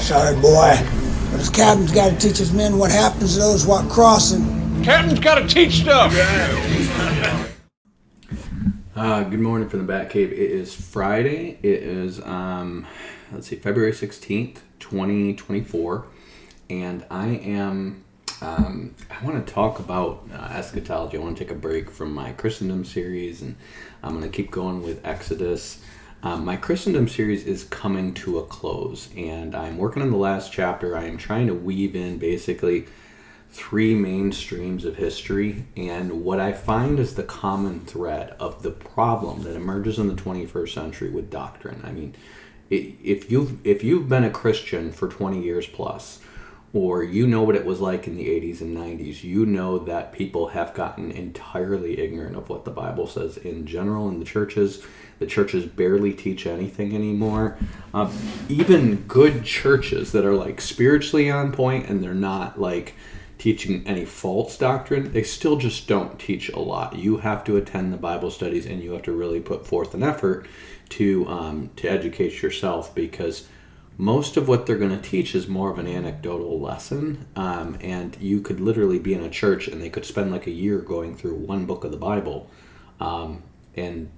Sorry, boy, but his captain's got to teach his men what happens to those what crossing. Captain's got to teach stuff. Good morning from the Batcave. It is Friday. It is February 16th, 2024, and I want to talk about eschatology. I want to take a break from my Christendumb series, and I'm going to keep going with Exodus. My Christendumb series is coming to a close, and I'm working on the last chapter. I am trying to weave in basically three main streams of history, and what I find is the common thread of the problem that emerges in the 21st century with doctrine. I mean, if you've been a Christian for 20 years plus, or you know what it was like in the 80s and 90s, you know that people have gotten entirely ignorant of what the Bible says in general in the churches. The churches barely teach anything anymore. Even good churches that are like spiritually on point and they're not like teaching any false doctrine, they still just don't teach a lot. You have to attend the Bible studies and you have to really put forth an effort to educate yourself, because most of what they're going to teach is more of an anecdotal lesson, and you could literally be in a church and they could spend like a year going through one book of the Bible, and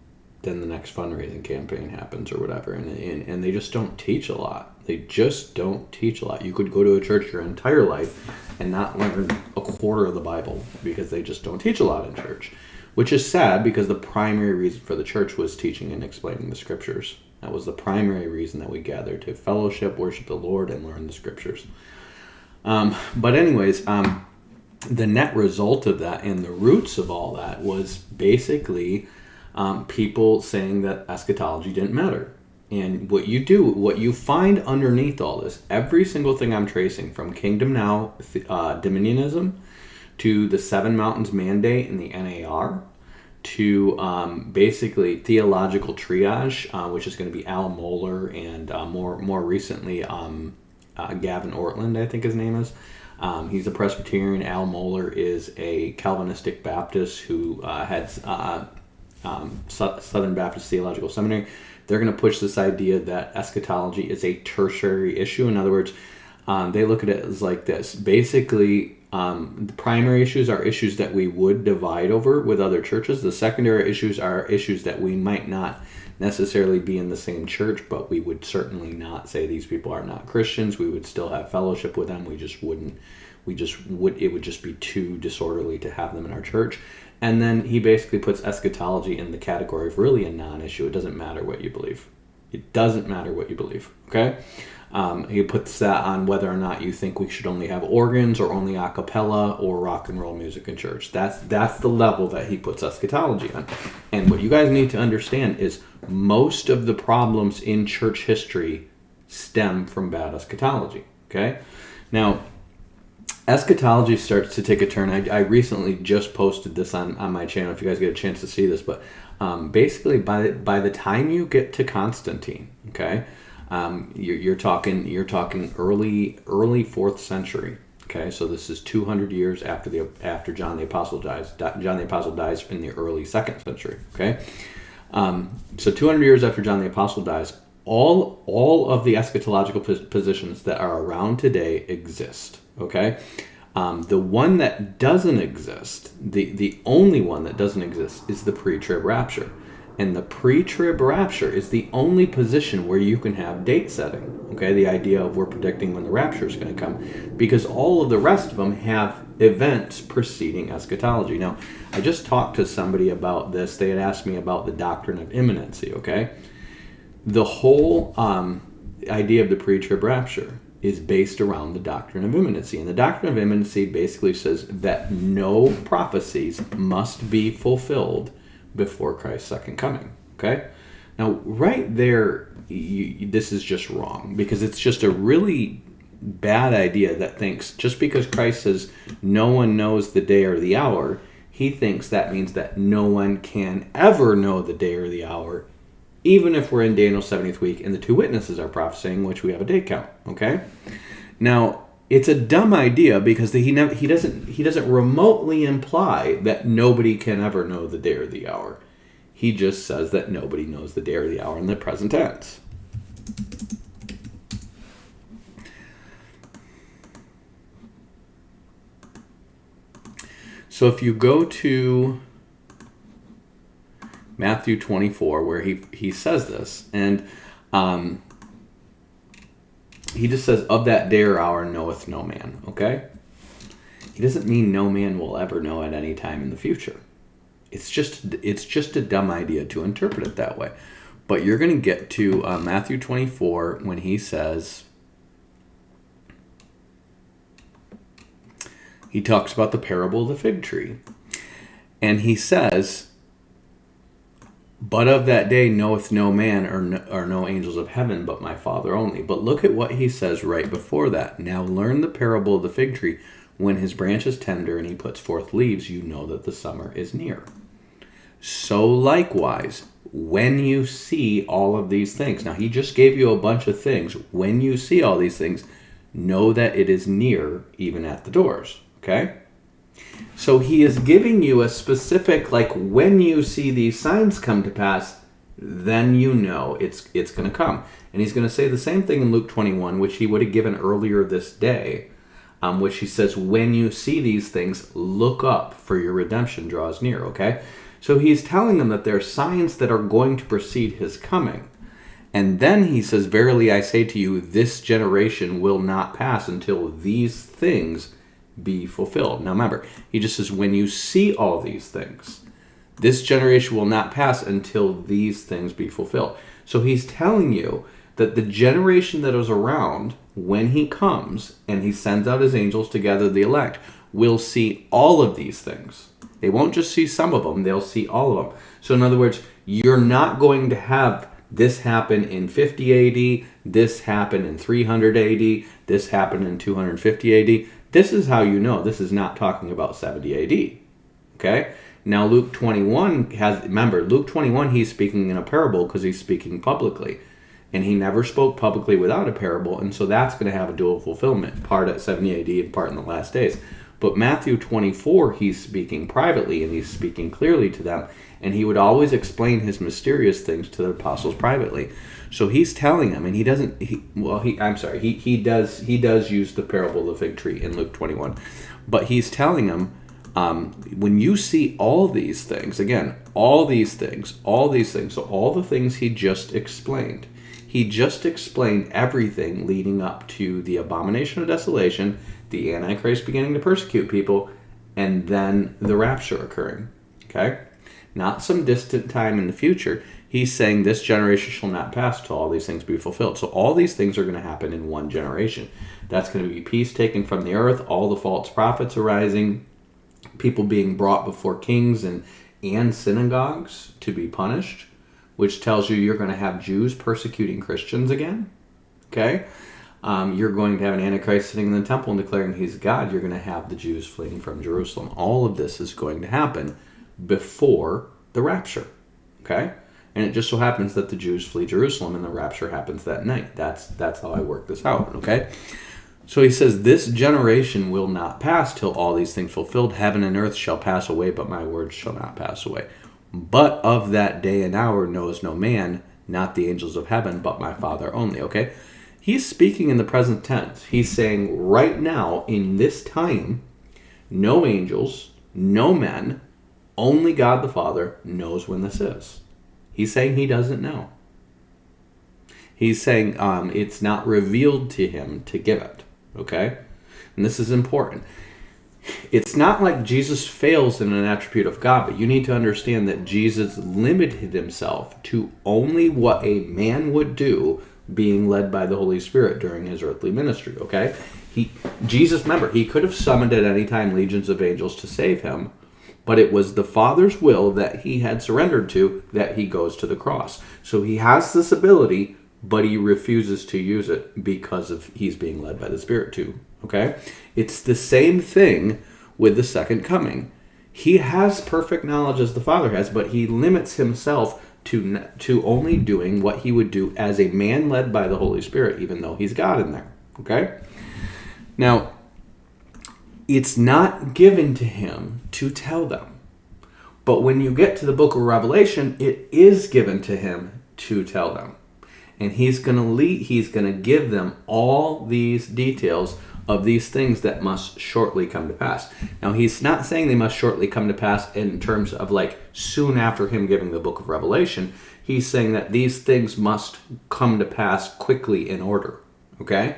then the next fundraising campaign happens or whatever, and they just don't teach a lot. They just don't teach a lot. You could go to a church your entire life and not learn a quarter of the Bible because they just don't teach a lot in church, which is sad because the primary reason for the church was teaching and explaining the scriptures. That was the primary reason that we gathered, to fellowship, worship the Lord, and learn the scriptures. But anyways, the net result of that and the roots of all that was basically people saying that eschatology didn't matter. And what you find underneath all this, every single thing I'm tracing, from Kingdom Now, Dominionism, to the Seven Mountains Mandate and the NAR, to basically theological triage, which is going to be Al Mohler, and more recently Gavin Ortland, I think his name is. He's a Presbyterian. Al Mohler is a Calvinistic Baptist who heads Southern Baptist Theological Seminary. They're going to push this idea that eschatology is a tertiary issue. In other words, they look at it as like this. Basically, the primary issues are issues that we would divide over with other churches. The secondary issues are issues that we might not necessarily be in the same church, but we would certainly not say these people are not Christians. We would still have fellowship with them. It would just be too disorderly to have them in our church. And then he basically puts eschatology in the category of really a non-issue. It doesn't matter what you believe. It doesn't matter what you believe, okay? He puts that on whether or not you think we should only have organs or only a cappella or rock and roll music in church. That's the level that he puts eschatology on. And what you guys need to understand is most of the problems in church history stem from bad eschatology, okay? Now, eschatology starts to take a turn. I recently just posted this on my channel, if you guys get a chance to see this, but basically by the time you get to Constantine, okay, you're talking early 4th century. Okay, so this is 200 years after John the Apostle dies. John the Apostle dies in the early 2nd century. Okay, so 200 years after John the Apostle dies, all of the eschatological positions that are around today exist. Okay, the one that doesn't exist, the only one that doesn't exist, is the Pre-Trib Rapture. And the Pre-Trib Rapture is the only position where you can have date setting. Okay, the idea of we're predicting when the rapture is going to come, because all of the rest of them have events preceding eschatology. Now, I just talked to somebody about this. They had asked me about the doctrine of imminency. Okay, the whole idea of the Pre-Trib Rapture is based around the doctrine of imminency. And the doctrine of imminency basically says that no prophecies must be fulfilled before Christ's second coming. Okay? Now, right there, this is just wrong, because it's just a really bad idea that thinks just because Christ says no one knows the day or the hour, he thinks that means that no one can ever know the day or the hour, even if we're in Daniel's 70th week and the two witnesses are prophesying, which we have a day count. Okay? Now, it's a dumb idea because he doesn't remotely imply that nobody can ever know the day or the hour. He just says that nobody knows the day or the hour in the present tense. So if you go to Matthew 24, where he says this, and he just says, of that day or hour knoweth no man, okay? He doesn't mean no man will ever know at any time in the future. It's just a dumb idea to interpret it that way. But you're going to get to Matthew 24 when he says, he talks about the parable of the fig tree. And he says, but of that day knoweth no man or no angels of heaven, but my Father only. But look at what he says right before that. Now learn the parable of the fig tree. When his branch is tender and he puts forth leaves, you know that the summer is near. So likewise, when you see all of these things. Now he just gave you a bunch of things. When you see all these things, know that it is near, even at the doors. Okay? So he is giving you a specific, like, when you see these signs come to pass, then you know it's going to come. And he's going to say the same thing in Luke 21, which he would have given earlier this day, which he says, when you see these things, look up, for your redemption draws near, okay? So he's telling them that there are signs that are going to precede his coming. And then he says, verily I say to you, this generation will not pass until these things be fulfilled. Now remember, he just says, when you see all these things, this generation will not pass until these things be fulfilled. So he's telling you that the generation that is around when he comes and he sends out his angels to gather the elect will see all of these things. They won't just see some of them, they'll see all of them. So in other words, you're not going to have this happen in 50 AD, this happen in 300 AD, this happened in 250 AD. This is how you know this is not talking about 70 AD. Okay? Now Luke 21 Luke 21 he's speaking in a parable because he's speaking publicly. And he never spoke publicly without a parable, and so that's going to have a dual fulfillment, part at 70 AD and part in the last days. But Matthew 24, he's speaking privately, and he's speaking clearly to them, and he would always explain his mysterious things to the apostles privately. So he's telling them, and he does use the parable of the fig tree in Luke 21, but he's telling them, when you see all these things, again, all these things, so all the things he just explained. He just explained everything leading up to the abomination of desolation, the Antichrist beginning to persecute people, and then the rapture occurring. Okay? Not some distant time in the future. He's saying this generation shall not pass till all these things be fulfilled. So all these things are going to happen in one generation. That's going to be peace taken from the earth, all the false prophets arising, people being brought before kings and synagogues to be punished, which tells you you're going to have Jews persecuting Christians again. Okay? You're going to have an Antichrist sitting in the temple and declaring he's God. You're going to have the Jews fleeing from Jerusalem. All of this is going to happen before the rapture. Okay? And it just so happens that the Jews flee Jerusalem and the rapture happens that night. That's how I work this out. Okay? So he says, this generation will not pass till all these things fulfilled. Heaven and earth shall pass away, but my words shall not pass away. But of that day and hour knows no man, not the angels of heaven, but my Father only. Okay? He's speaking in the present tense. He's saying right now, in this time, no angels, no men, only God the Father knows when this is. He's saying he doesn't know. He's saying it's not revealed to him to give it. Okay? And this is important. It's not like Jesus fails in an attribute of God, but you need to understand that Jesus limited himself to only what a man would do, being led by the Holy Spirit during his earthly ministry, okay? Jesus, remember, he could have summoned at any time legions of angels to save him, but it was the Father's will that he had surrendered to that he goes to the cross. So he has this ability, but he refuses to use it because of he's being led by the Spirit too. Okay? It's the same thing with the second coming. He has perfect knowledge as the Father has, but he limits himself to only doing what he would do as a man led by the Holy Spirit, even though he's God in there. Okay? Now, it's not given to him to tell them. But when you get to the book of Revelation, it is given to him to tell them. And he's going to lead, he's going to give them all these details of these things that must shortly come to pass. Now, he's not saying they must shortly come to pass in terms of like soon after him giving the book of Revelation. He's saying that these things must come to pass quickly in order. Okay?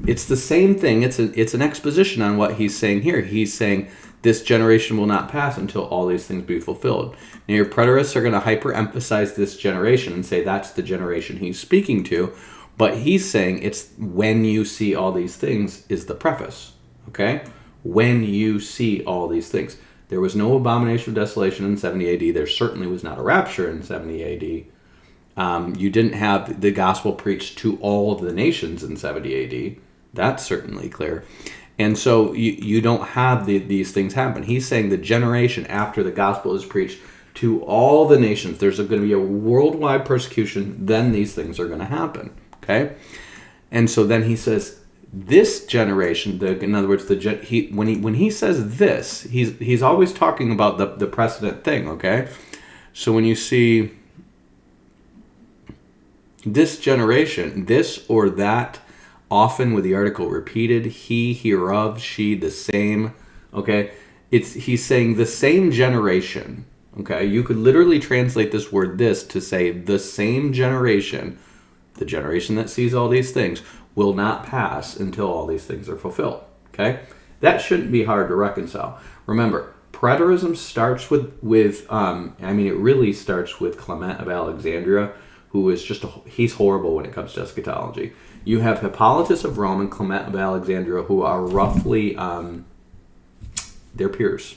It's the same thing. It's an exposition on what he's saying here. He's saying this generation will not pass until all these things be fulfilled. Now, your preterists are going to hyper-emphasize this generation and say that's the generation he's speaking to. But he's saying it's when you see all these things is the preface, okay? When you see all these things. There was no abomination of desolation in 70 AD. There certainly was not a rapture in 70 AD. You didn't have the gospel preached to all of the nations in 70 AD. That's certainly clear. And so you don't have these things happen. He's saying the generation after the gospel is preached to all the nations, there's going to be a worldwide persecution, then these things are going to happen. Okay, and so then he says this generation. In other words, when he says this, he's always talking about the precedent thing. Okay, so when you see this generation, this or that, often with the article repeated, he, hereof, she, the same. Okay, he's saying the same generation. Okay, you could literally translate this word "this" to say the same generation. The generation that sees all these things will not pass until all these things are fulfilled. Okay? That shouldn't be hard to reconcile. Remember, preterism starts with it really starts with Clement of Alexandria, who is he's horrible when it comes to eschatology. You have Hippolytus of Rome and Clement of Alexandria, who are roughly their peers.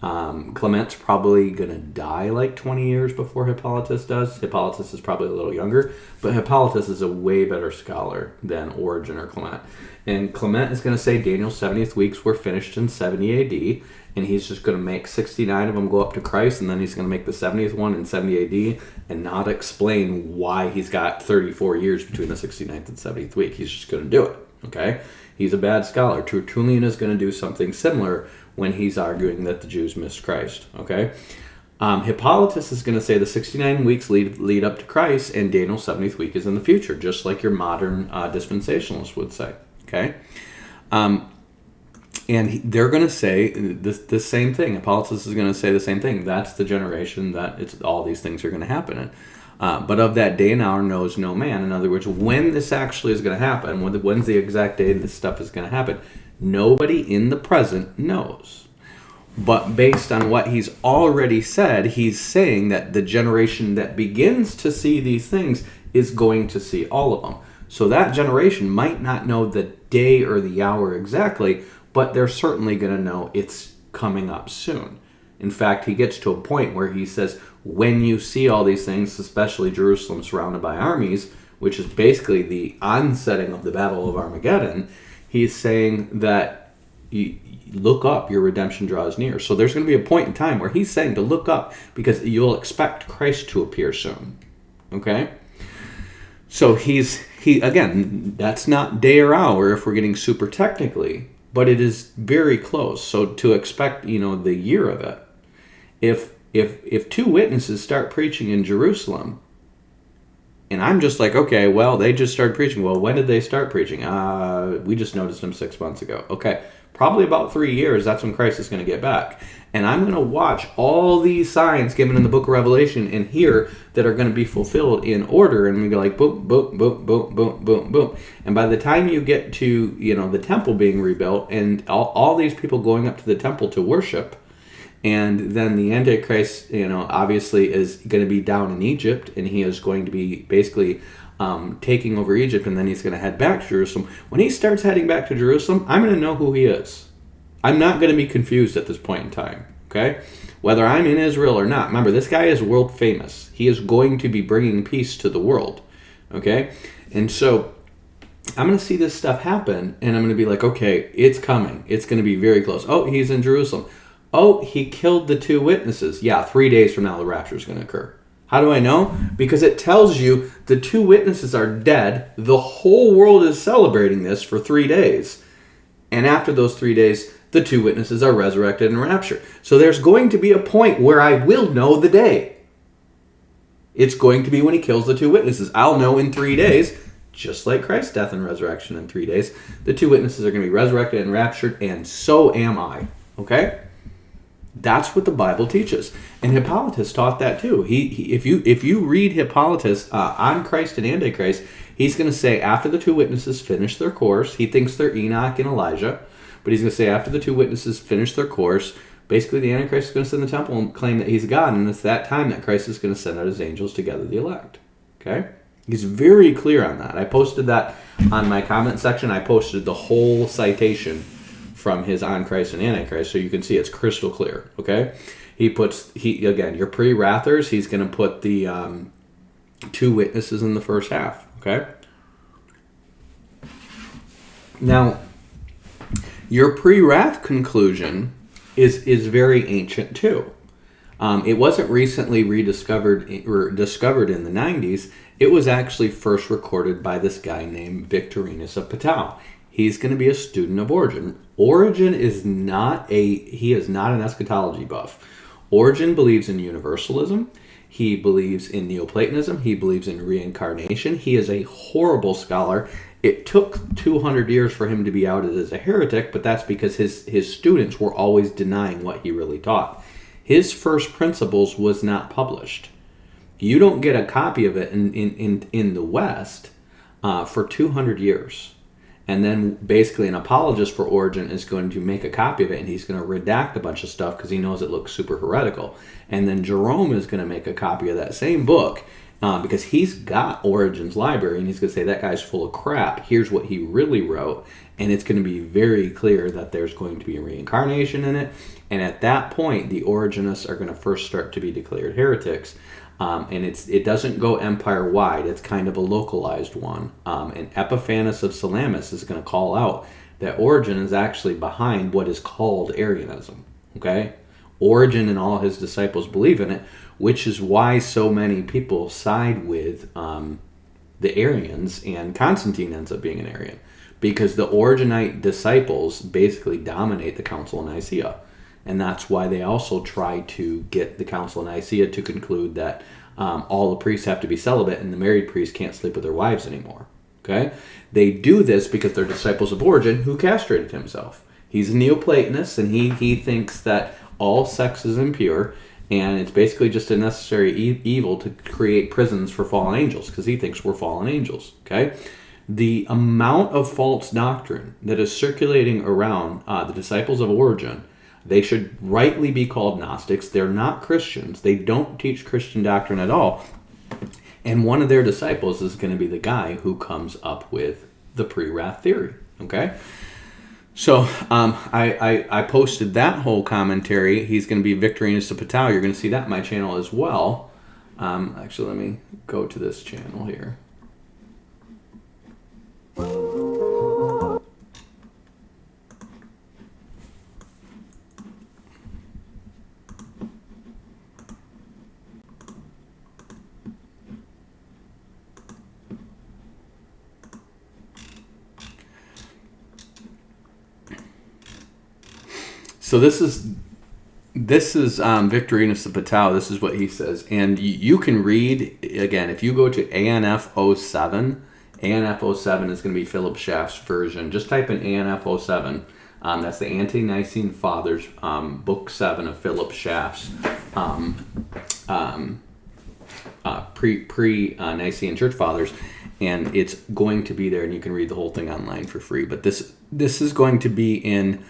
Clement's probably going to die like 20 years before Hippolytus does. Hippolytus is probably a little younger, but Hippolytus is a way better scholar than Origen or Clement. And Clement is going to say Daniel's 70th weeks were finished in 70 AD, and he's just going to make 69 of them go up to Christ, and then he's going to make the 70th one in 70 AD and not explain why he's got 34 years between the 69th and 70th week. He's just going to do it, okay? He's a bad scholar. Tertullian is going to do something similar when he's arguing that the Jews missed Christ, okay? Hippolytus is going to say the 69 weeks lead up to Christ, and Daniel's 70th week is in the future, just like your modern dispensationalists would say, okay? And they're going to say the same thing. Hippolytus is going to say the same thing. That's the generation that all these things are going to happen in. But of that day and hour knows no man. In other words, when this actually is going to happen, when's the exact day this stuff is going to happen, nobody in the present knows. But based on what he's already said, he's saying that the generation that begins to see these things is going to see all of them. So that generation might not know the day or the hour exactly, but they're certainly going to know it's coming up soon. In fact, he gets to a point where he says, when you see all these things, especially Jerusalem surrounded by armies, which is basically the onsetting of the Battle of Armageddon, he's saying that you look up, your redemption draws near. So there's going to be a point in time where he's saying to look up because you'll expect Christ to appear soon. Okay? So again, that's not day or hour if we're getting super technically, but it is very close. So to expect, the year of it, if two witnesses start preaching in Jerusalem, and I'm just like, okay, well, they just started preaching. Well, when did they start preaching? We just noticed them 6 months ago. Okay, probably about 3 years, that's when Christ is going to get back. And I'm going to watch all these signs given in the book of Revelation and here that are going to be fulfilled in order. And we go like, boom, boom, boom, boom, boom, boom, boom. And by the time you get to, the temple being rebuilt and all these people going up to the temple to worship, and then the Antichrist, obviously is going to be down in Egypt, and he is going to be basically taking over Egypt, and then he's going to head back to Jerusalem. When he starts heading back to Jerusalem, I'm going to know who he is. I'm not going to be confused at this point in time, okay? Whether I'm in Israel or not. Remember, this guy is world famous. He is going to be bringing peace to the world, okay? And so I'm going to see this stuff happen, and I'm going to be like, okay, it's coming. It's going to be very close. Oh, he's in Jerusalem. Oh, he killed the two witnesses. Yeah, 3 days from now the rapture is going to occur. How do I know? Because it tells you the two witnesses are dead. The whole world is celebrating this for 3 days. And after those 3 days, the two witnesses are resurrected and raptured. So there's going to be a point where I will know the day. It's going to be when he kills the 2 witnesses. I'll know in 3 days, just like Christ's death and resurrection in 3 days, the 2 witnesses are going to be resurrected and raptured, and so am I. Okay? That's what the Bible teaches. And Hippolytus taught that too. If you read Hippolytus on Christ and Antichrist, he's going to say after the 2 witnesses finish their course, he thinks they're Enoch and Elijah, but he's going to say after the 2 witnesses finish their course, basically the Antichrist is going to sit in the temple and claim that he's God, and it's that time that Christ is going to send out his angels to gather the elect. Okay? He's very clear on that. I posted that on my comment section. I posted the whole citation from his On Christ and Antichrist, so you can see it's crystal clear. Okay, again, your pre-wrathers, he's going to put the 2 witnesses in the first half. Okay, now your pre-wrath conclusion is very ancient too. It wasn't recently rediscovered or discovered in the 90s. It was actually first recorded by this guy named Victorinus of Patau. He's going to be a student of Origen. Origen is not an eschatology buff. Origen believes in universalism. He believes in Neoplatonism. He believes in reincarnation. He is a horrible scholar. It took 200 years for him to be outed as a heretic, but that's because his students were always denying what he really taught. His first principles was not published. You don't get a copy of it in the West for 200 years. And then basically an apologist for Origen is going to make a copy of it, and he's going to redact a bunch of stuff because he knows it looks super heretical. And then Jerome is going to make a copy of that same book because he's got Origen's library, and he's going to say, that guy's full of crap. Here's what he really wrote. And it's going to be very clear that there's going to be a reincarnation in it. And at that point, the Origenists are going to first start to be declared heretics. And it doesn't go empire-wide. It's kind of a localized one. And Epiphanes of Salamis is going to call out that Origen is actually behind what is called Arianism. Okay? Origen and all his disciples believe in it, which is why so many people side with the Arians, and Constantine ends up being an Arian. Because the Origenite disciples basically dominate the Council of Nicaea. And that's why they also try to get the Council of Nicaea to conclude that all the priests have to be celibate and the married priests can't sleep with their wives anymore. Okay? They do this because they're disciples of Origen, who castrated himself. He's a Neoplatonist, and he thinks that all sex is impure, and it's basically just a necessary evil to create prisons for fallen angels, because he thinks we're fallen angels. Okay? The amount of false doctrine that is circulating around the disciples of Origen, they should rightly be called Gnostics. They're not Christians. They don't teach Christian doctrine at all. And one of their disciples is going to be the guy who comes up with the pre-wrath theory. Okay? So I posted that whole commentary. He's going to be Victorinus of Patau. You're going to see that on my channel as well. Actually, let me go to this channel here. So this is Victorinus of Patau. This is what he says. And you can read, again, if you go to ANF 07, ANF 07 is going to be Philip Schaff's version. Just type in ANF 07. That's the Ante-Nicene Fathers, Book 7 of Philip Schaff's pre-Nicene Church Fathers. And it's going to be there, and you can read the whole thing online for free. But this is going to be in...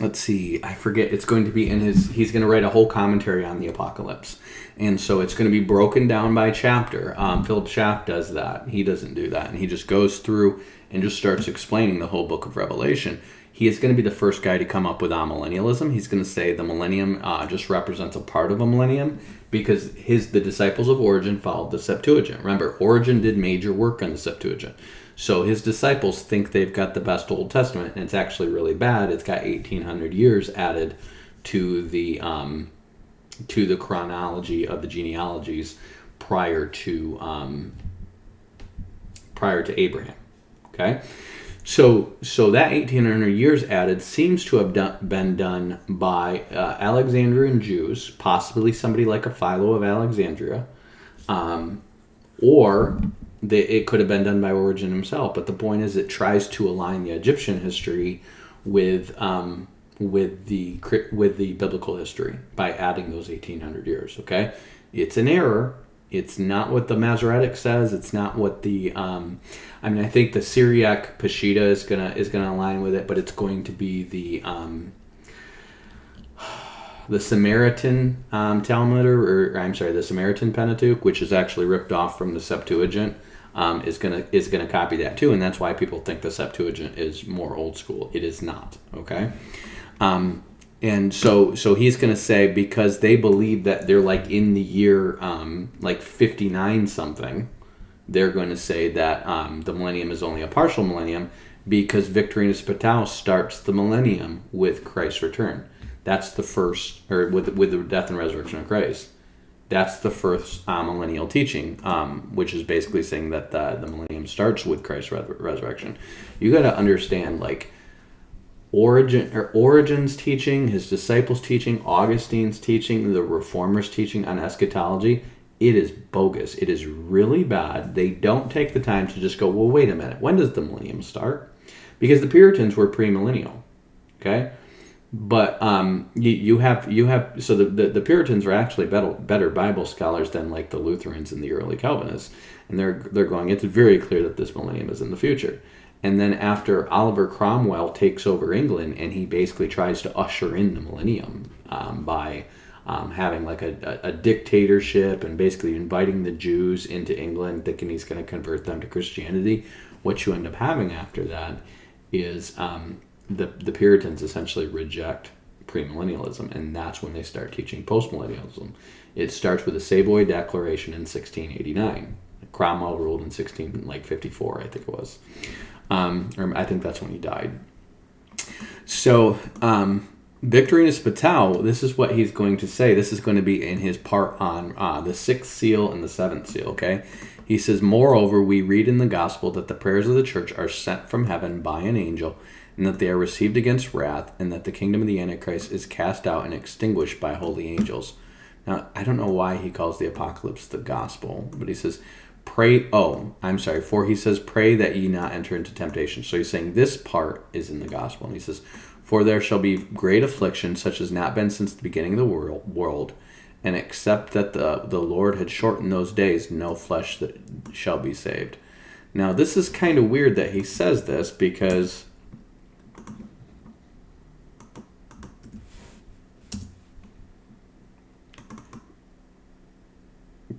let's see, I forget, it's going to be in he's going to write a whole commentary on the apocalypse. And so it's going to be broken down by chapter. Philip Schaff does that. He doesn't do that. And he just goes through and just starts explaining the whole book of Revelation. He is going to be the first guy to come up with amillennialism. He's going to say the millennium just represents a part of a millennium because the disciples of Origen followed the Septuagint. Remember, Origen did major work on the Septuagint. So his disciples think they've got the best Old Testament, and it's actually really bad. It's got 1,800 years added to the chronology of the genealogies prior to Abraham. Okay, So that 1800 years added seems to have been done by Alexandrian Jews, possibly somebody like a Philo of Alexandria, or it could have been done by Origen himself. But the point is, it tries to align the Egyptian history with the biblical history by adding those 1800 years. Okay, it's an error. It's not what the Masoretic says. It's not what the I think the Syriac Peshitta is gonna align with it, but it's going to be the Samaritan Talmud, or I'm sorry, the Samaritan Pentateuch, which is actually ripped off from the Septuagint, is gonna copy that too, and that's why people think the Septuagint is more old school. It is not. Okay. And so he's going to say, because they believe that they're like in the year like 59 something, they're going to say that the millennium is only a partial millennium, because Victorinus Pittau starts the millennium with Christ's return. That's the first, or with the death and resurrection of Christ. That's the first millennial teaching, which is basically saying that the millennium starts with Christ's resurrection. You got to understand, like, Origen's teaching, his disciples' teaching, Augustine's teaching, the Reformers' teaching on eschatology, it is bogus. It is really bad. They don't take the time to just go, well, wait a minute, when does the millennium start? Because the Puritans were premillennial, okay? But you have so the Puritans are actually better Bible scholars than like the Lutherans and the early Calvinists, and they're going, it's very clear that this millennium is in the future. And then after Oliver Cromwell takes over England, and he basically tries to usher in the millennium by having like a dictatorship and basically inviting the Jews into England, thinking he's going to convert them to Christianity, what you end up having after that is the Puritans essentially reject premillennialism, and that's when they start teaching postmillennialism. It starts with the Savoy Declaration in 1689. Cromwell ruled in 1654, I think it was. Or I think that's when he died. So, Victorinus Pittau, this is what he's going to say. This is going to be in his part on the sixth seal and the seventh seal, okay? He says, moreover, we read in the gospel that the prayers of the church are sent from heaven by an angel, and that they are received against wrath, and that the kingdom of the Antichrist is cast out and extinguished by holy angels. Now, I don't know why he calls the apocalypse the gospel, but he says, for he says, pray that ye not enter into temptation. So he's saying this part is in the gospel. And he says, for there shall be great affliction, such as not been since the beginning of the world, and except that the Lord had shortened those days, no flesh that shall be saved. Now, this is kind of weird that he says this, because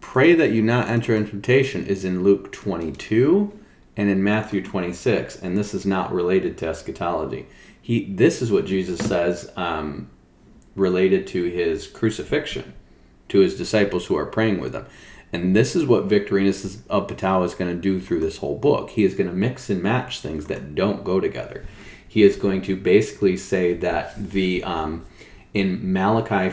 pray that you not enter into temptation is in Luke 22 and in Matthew 26, and this is not related to eschatology. This is what Jesus says related to his crucifixion, to his disciples who are praying with him. And this is what Victorinus of Pittau is going to do through this whole book. He is going to mix and match things that don't go together. He is going to basically say that in Micah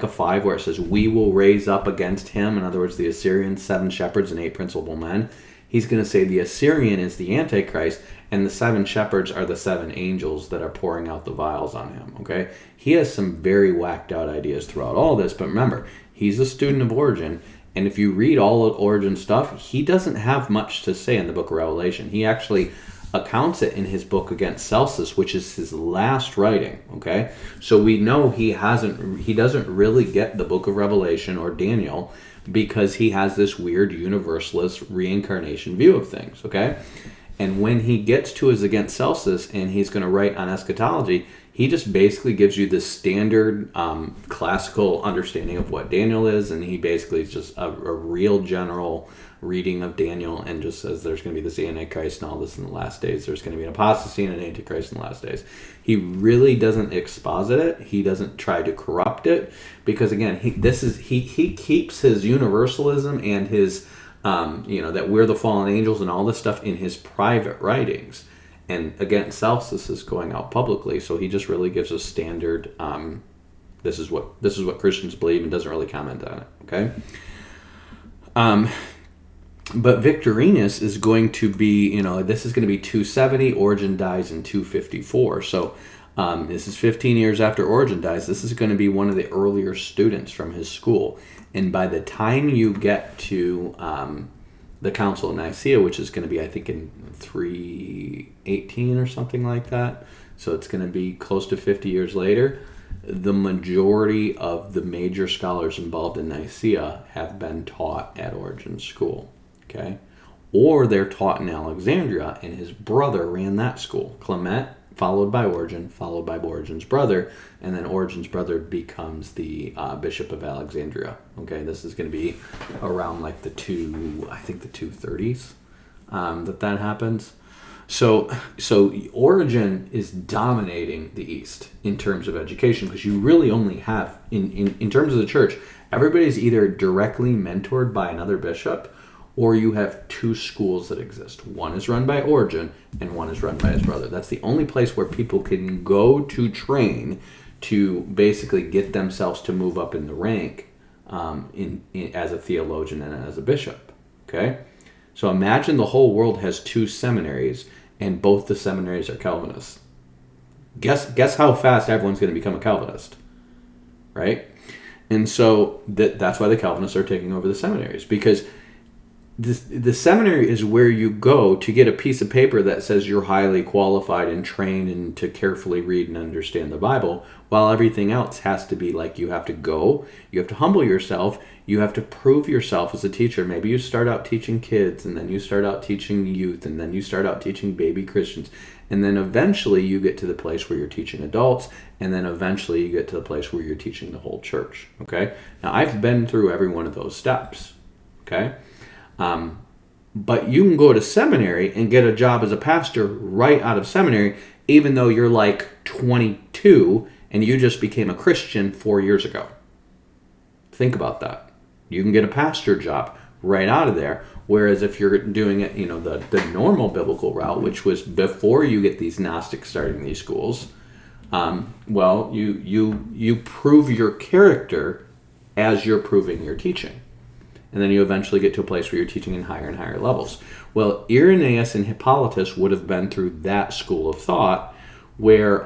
5, where it says, we will raise up against him, in other words, the Assyrians, 7 shepherds and 8 principal men, he's going to say the Assyrian is the Antichrist, and the 7 shepherds are the 7 angels that are pouring out the vials on him, okay? He has some very whacked out ideas throughout all this, but remember, he's a student of Origen, and if you read all of Origen's stuff, he doesn't have much to say in the book of Revelation. He actually accounts it in his book Against Celsus, which is his last writing, okay? So we know he doesn't really get the book of Revelation or Daniel, because he has this weird universalist reincarnation view of things, okay? And when he gets to his Against Celsus and he's going to write on eschatology, he just basically gives you this standard classical understanding of what Daniel is, and he basically is just a real general reading of Daniel, and just says there's going to be this Antichrist and all this in the last days. There's going to be an apostasy and an Antichrist in the last days. He really doesn't exposit it. He doesn't try to corrupt it, because again, he keeps his universalism and his that we're the fallen angels and all this stuff in his private writings. And again, Celsus is going out publicly, so he just really gives a standard. This is what Christians believe, and doesn't really comment on it. Okay. But Victorinus is going to be, this is going to be 270. Origen dies in 254. So this is 15 years after Origen dies. This is going to be one of the earlier students from his school. And by the time you get to the Council of Nicaea, which is going to be, I think, in 318 or something like that, so it's going to be close to 50 years later, the majority of the major scholars involved in Nicaea have been taught at Origen's school, okay? Or they're taught in Alexandria, and his brother ran that school. Clement, followed by Origen, followed by Origen's brother, and then Origen's brother becomes the Bishop of Alexandria, okay? This is going to be around like the 230s that happens. So Origen is dominating the East in terms of education, because you really only have, in terms of the church, everybody's either directly mentored by another bishop, or you have two schools that exist. One is run by Origen, and one is run by his brother. That's the only place where people can go to train to basically get themselves to move up in the rank as a theologian and as a bishop, okay? So imagine the whole world has two seminaries, and both the seminaries are Calvinists. Guess how fast everyone's going to become a Calvinist, right? And so that's why the Calvinists are taking over the seminaries, because the seminary is where you go to get a piece of paper that says you're highly qualified and trained and to carefully read and understand the Bible, while everything else has to be like, you have to go, you have to humble yourself, you have to prove yourself as a teacher. Maybe you start out teaching kids, and then you start out teaching youth, and then you start out teaching baby Christians, and then eventually you get to the place where you're teaching adults, and then eventually you get to the place where you're teaching the whole church, okay? Now, I've been through every one of those steps, okay? But you can go to seminary and get a job as a pastor right out of seminary, even though you're like 22 and you just became a Christian 4 years ago. Think about that. You can get a pastor job right out of there. Whereas if you're doing it, the normal biblical route, which was before you get these Gnostics starting these schools, you prove your character as you're proving your teaching. And then you eventually get to a place where you're teaching in higher and higher levels. Well, Irenaeus and Hippolytus would have been through that school of thought, where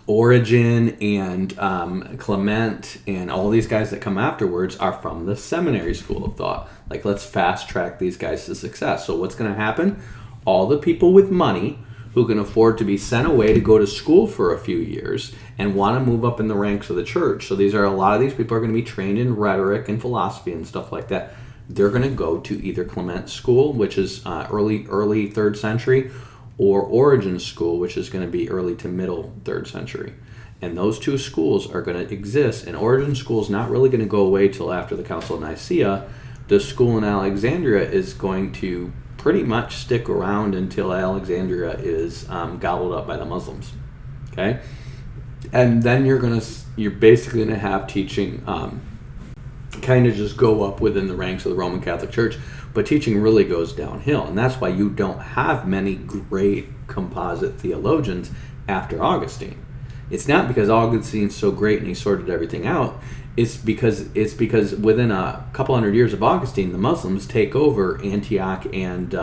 Origen and Clement and all these guys that come afterwards are from the seminary school of thought. Like, let's fast track these guys to success. So what's going to happen? All the people with money who can afford to be sent away to go to school for a few years and want to move up in the ranks of the church. So a lot of these people are going to be trained in rhetoric and philosophy and stuff like that. They're going to go to either Clement's school, which is early 3rd century, or Origen's school, which is going to be early to middle 3rd century. And those two schools are going to exist. And Origen's school is not really going to go away till after the Council of Nicaea. The school in Alexandria is going to pretty much stick around until Alexandria is gobbled up by the Muslims, okay? And then you're basically going to have teaching kind of just go up within the ranks of the Roman Catholic Church, but teaching really goes downhill, and that's why you don't have many great composite theologians after Augustine. It's not because Augustine's so great and he sorted everything out. It's because within a couple hundred years of Augustine, the Muslims take over Antioch and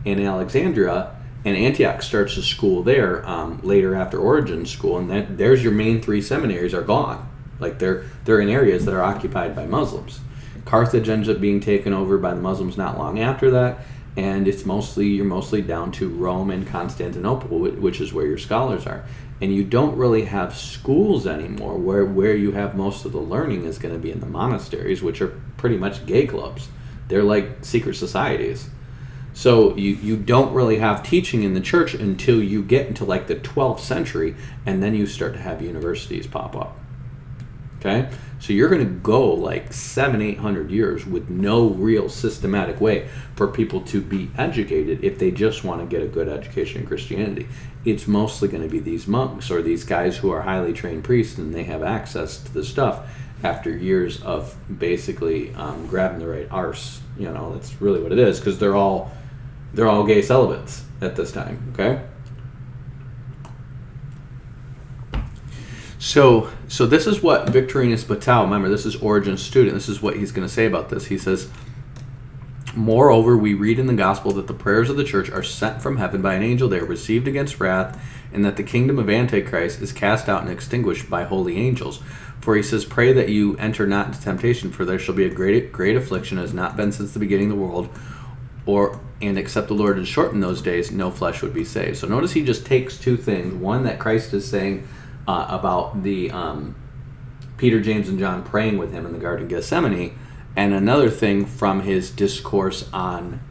Alexandria, and Antioch starts a school there later after Origen's school, and there's your main three seminaries are gone. Like they're in areas that are occupied by Muslims. Carthage ends up being taken over by the Muslims not long after that, and you're mostly down to Rome and Constantinople, which is where your scholars are. And you don't really have schools anymore where you have most of the learning is going to be in the monasteries, which are pretty much gay clubs. They're like secret societies. So you don't really have teaching in the church until you get into like the 12th century, and then you start to have universities pop up. Okay? So you're going to go like 700-800 years with no real systematic way for people to be educated if they just want to get a good education in Christianity. It's mostly going to be these monks or these guys who are highly trained priests, and they have access to the stuff after years of basically grabbing the right arse. That's really what it is, because they're all gay celibates at this time. Okay. So this is what Victorinus Battau, remember, this is Origen's student, this is what he's going to say about this. He says, Moreover, we read in the gospel that the prayers of the church are sent from heaven by an angel. They are received against wrath, and that the kingdom of Antichrist is cast out and extinguished by holy angels. For he says, pray that you enter not into temptation, for there shall be a great affliction, as not been since the beginning of the world, and except the Lord had shortened those days, no flesh would be saved. So notice he just takes two things. One, that Christ is saying about the Peter, James, and John praying with him in the Garden of Gethsemane, and another thing from his discourse on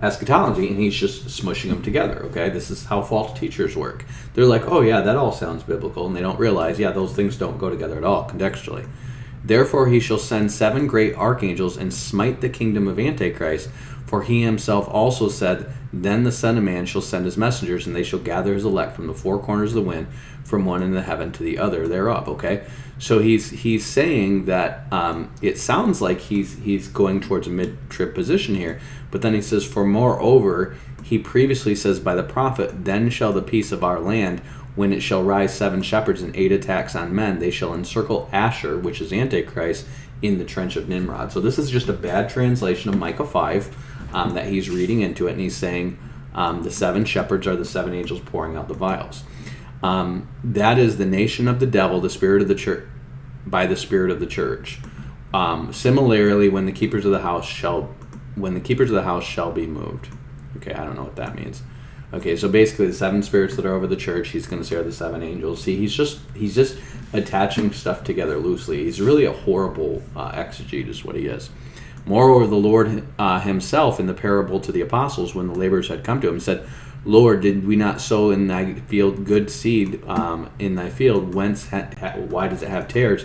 eschatology, and he's just smushing them together. Okay, this is how false teachers work. They're like, oh yeah, that all sounds biblical, and they don't realize, yeah, those things don't go together at all contextually. Therefore he shall send 7 great archangels and smite the kingdom of Antichrist, for he himself also said, then the Son of Man shall send his messengers, and they shall gather his elect from the 4 corners of the wind, from one end of heaven to the other thereof. Okay, so he's saying that it sounds like he's going towards a mid-trib position here, but then he says, for moreover, he previously says by the prophet, then shall the peace of our land, when it shall rise 7 shepherds and 8 attacks on men, they shall encircle Asher, which is Antichrist, in the trench of Nimrod. So this is just a bad translation of Micah 5 that he's reading into it, and he's saying the 7 shepherds are the 7 angels pouring out the vials. That is the nation of the devil, the spirit of the church, by the spirit of the church. Similarly, when the keepers of the house shall be moved. Okay, I don't know what that means. Okay, so basically the 7 spirits that are over the church, he's going to say are the 7 angels. See, he's just attaching stuff together loosely. He's really a horrible exegete is what he is. Moreover, the Lord himself in the parable to the apostles, when the laborers had come to him, said, Lord, did we not sow in thy field good seed in thy field? Whence why does it have tares?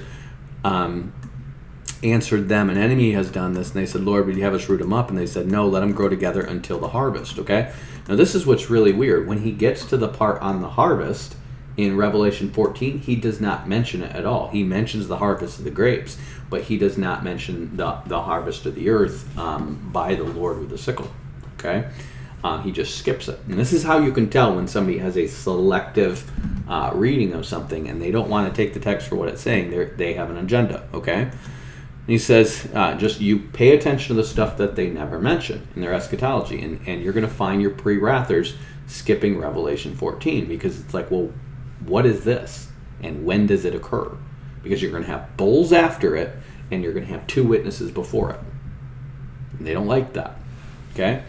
Answered them, an enemy has done this. And they said, Lord, would you have us root them up? And they said, no, let them grow together until the harvest. Okay, now this is what's really weird. When he gets to the part on the harvest in Revelation 14, he does not mention it at all. He mentions the harvest of the grapes, but he does not mention the harvest of the earth by the Lord with the sickle. Okay, he just skips it. And this is how you can tell when somebody has a selective reading of something and they don't want to take the text for what it's saying. They have an agenda. Okay. And he says, just you pay attention to the stuff that they never mention in their eschatology, and you're going to find your pre-wrathers skipping Revelation 14, because it's like, well, what is this? And when does it occur? Because you're going to have bulls after it, and you're going to have 2 witnesses before it. And they don't like that. Okay?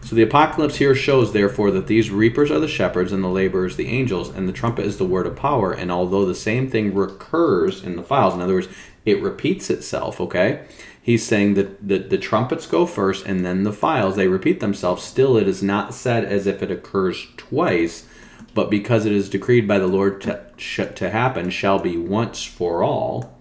So the apocalypse here shows, therefore, that these reapers are the shepherds and the laborers the angels, and the trumpet is the word of power. And although the same thing recurs in the files, in other words, it repeats itself, okay? He's saying that the trumpets go first and then the files, they repeat themselves. Still, it is not said as if it occurs twice, but because it is decreed by the Lord to happen, shall be once for all.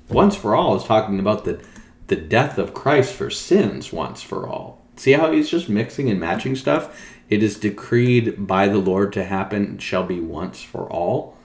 Once for all is talking about the death of Christ for sins once for all. See how he's just mixing and matching stuff? It is decreed by the Lord to happen, shall be once for all.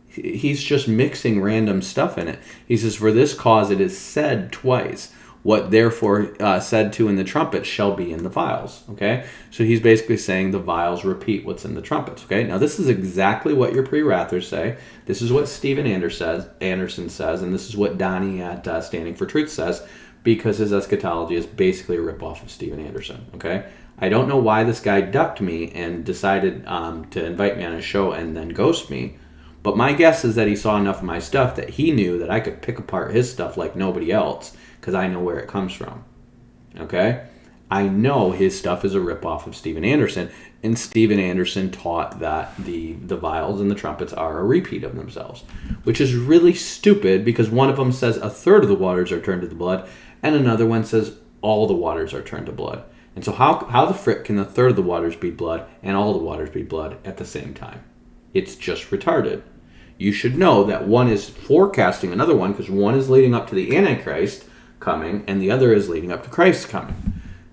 He's just mixing random stuff in it. He says, for this cause it is said twice. What therefore said to in the trumpet shall be in the vials. Okay? So he's basically saying the vials repeat what's in the trumpets. Okay? Now this is exactly what your pre-wrathers say. This is what Stephen Anderson says, and this is what Donnie at Standing for Truth says, because his eschatology is basically a ripoff of Stephen Anderson. Okay? I don't know why this guy ducked me and decided to invite me on his show and then ghost me. But my guess is that he saw enough of my stuff that he knew that I could pick apart his stuff like nobody else, because I know where it comes from. Okay? I know his stuff is a ripoff of Stephen Anderson, and Stephen Anderson taught that the vials and the trumpets are a repeat of themselves, which is really stupid, because one of them says 1/3 of the waters are turned to the blood, and another one says all the waters are turned to blood. And so how the frick can 1/3 of the waters be blood and all the waters be blood at the same time? It's just retarded. You should know that one is forecasting another one, because one is leading up to the Antichrist coming and the other is leading up to Christ coming.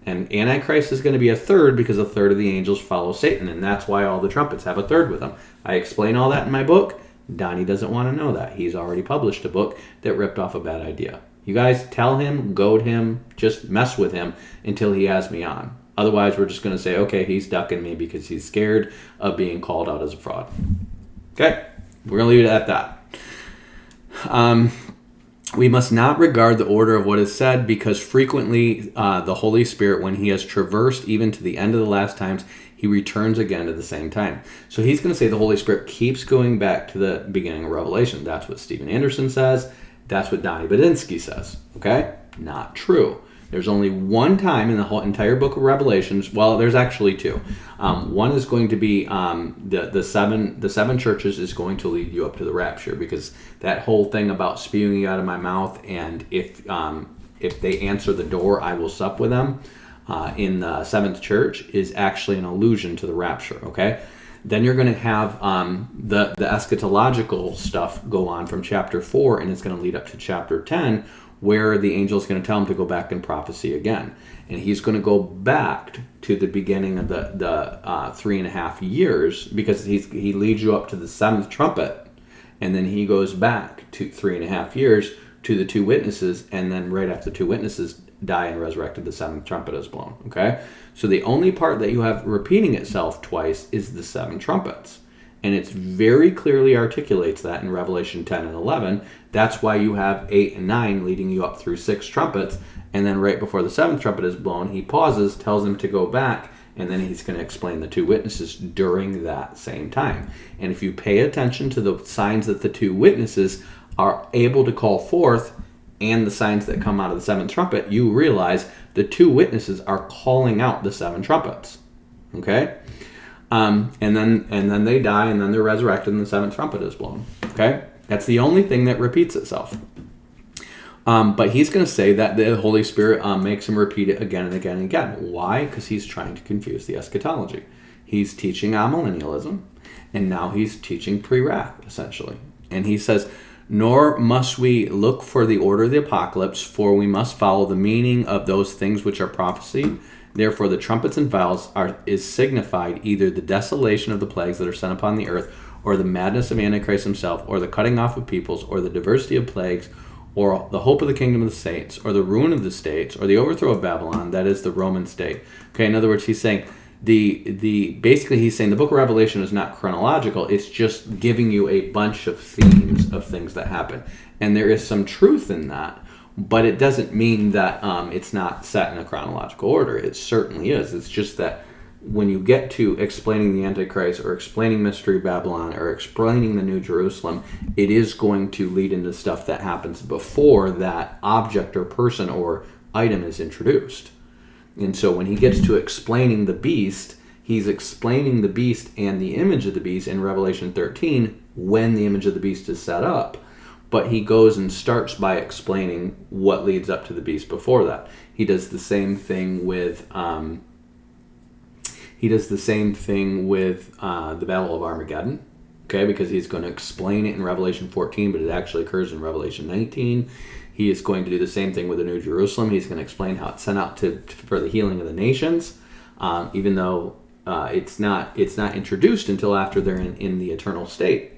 And Antichrist is going to be 1/3 because 1/3 of the angels follow Satan, and that's why all the trumpets have 1/3 with them. I explain all that in my book. Donnie doesn't want to know that. He's already published a book that ripped off a bad idea. You guys tell him, goad him, just mess with him until he has me on. Otherwise, we're just going to say, okay, he's ducking me because he's scared of being called out as a fraud. Okay? We're going to leave it at that. We must not regard the order of what is said, because frequently the Holy Spirit, when he has traversed even to the end of the last times, he returns again to the same time. So he's going to say the Holy Spirit keeps going back to the beginning of Revelation. That's what Stephen Anderson says. That's what Donnie Badinsky says. Okay? Not true. There's only one time in the whole entire book of Revelations. Well, there's actually two. One is going to be the seven churches is going to lead you up to the rapture, because that whole thing about spewing you out of my mouth, and if they answer the door, I will sup with them, in the seventh church, is actually an allusion to the rapture. Okay. Then you're going to have the eschatological stuff go on from chapter 4, and it's going to lead up to chapter 10, where the angel is going to tell him to go back and prophecy again. And he's going to go back to the beginning of the 3.5 years, because he leads you up to the seventh trumpet, and then he goes back to 3.5 years to the two witnesses, and then right after the two witnesses die and resurrected, the seventh trumpet is blown. Okay? So the only part that you have repeating itself twice is the seven trumpets. And it very clearly articulates that in Revelation 10 and 11. That's why you have 8 and 9 leading you up through 6 trumpets. And then right before the seventh trumpet is blown, he pauses, tells him to go back, and then he's going to explain the two witnesses during that same time. And if you pay attention to the signs that the two witnesses are able to call forth, and the signs that come out of the seventh trumpet, you realize the two witnesses are calling out the 7 trumpets. Okay? And then they die, and then they're resurrected, and the seventh trumpet is blown. Okay? That's the only thing that repeats itself. But he's going to say that the Holy Spirit makes him repeat it again and again and again. Why? Because he's trying to confuse the eschatology. He's teaching amillennialism, and now he's teaching pre-wrath, essentially. And he says, nor must we look for the order of the apocalypse, for we must follow the meaning of those things which are prophesied. Therefore the trumpets and vials is signified either the desolation of the plagues that are sent upon the earth, or the madness of Antichrist himself, or the cutting off of peoples, or the diversity of plagues, or the hope of the kingdom of the saints, or the ruin of the states, or the overthrow of Babylon, that is the Roman state. Okay, in other words, he's saying basically he's saying the book of Revelation is not chronological. It's just giving you a bunch of themes of things that happen, and there is some truth in that, but it doesn't mean that it's not set in a chronological order. It certainly is. It's just that when you get to explaining the Antichrist, or explaining Mystery Babylon, or explaining the New Jerusalem, it is going to lead into stuff that happens before that object or person or item is introduced. And so when he gets to explaining the beast, he's explaining the beast and the image of the beast in Revelation 13 when the image of the beast is set up. But he goes and starts by explaining what leads up to the beast before that. He does the same thing with the Battle of Armageddon, okay, because he's going to explain it in Revelation 14, but it actually occurs in Revelation 19. He is going to do the same thing with the New Jerusalem. He's going to explain how it's sent out for the healing of the nations, even though it's not introduced until after they're in the eternal state.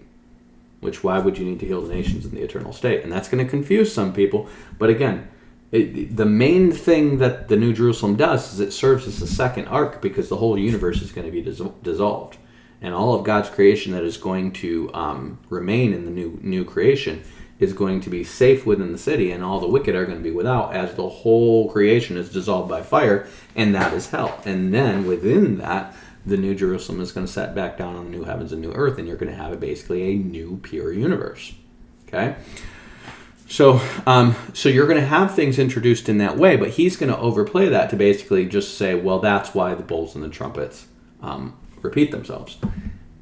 Which, why would you need to heal the nations in the eternal state? And that's going to confuse some people. But again, the main thing that the New Jerusalem does is it serves as a second ark, because the whole universe is going to be dissolved. And all of God's creation that is going to remain in the new creation is going to be safe within the city, and all the wicked are going to be without, as the whole creation is dissolved by fire, and that is hell. And then within that, the New Jerusalem is going to set back down on the new heavens and new earth, and you're going to have basically a new pure universe. Okay? So you're going to have things introduced in that way, but he's going to overplay that to basically just say, well, that's why the bowls and the trumpets repeat themselves.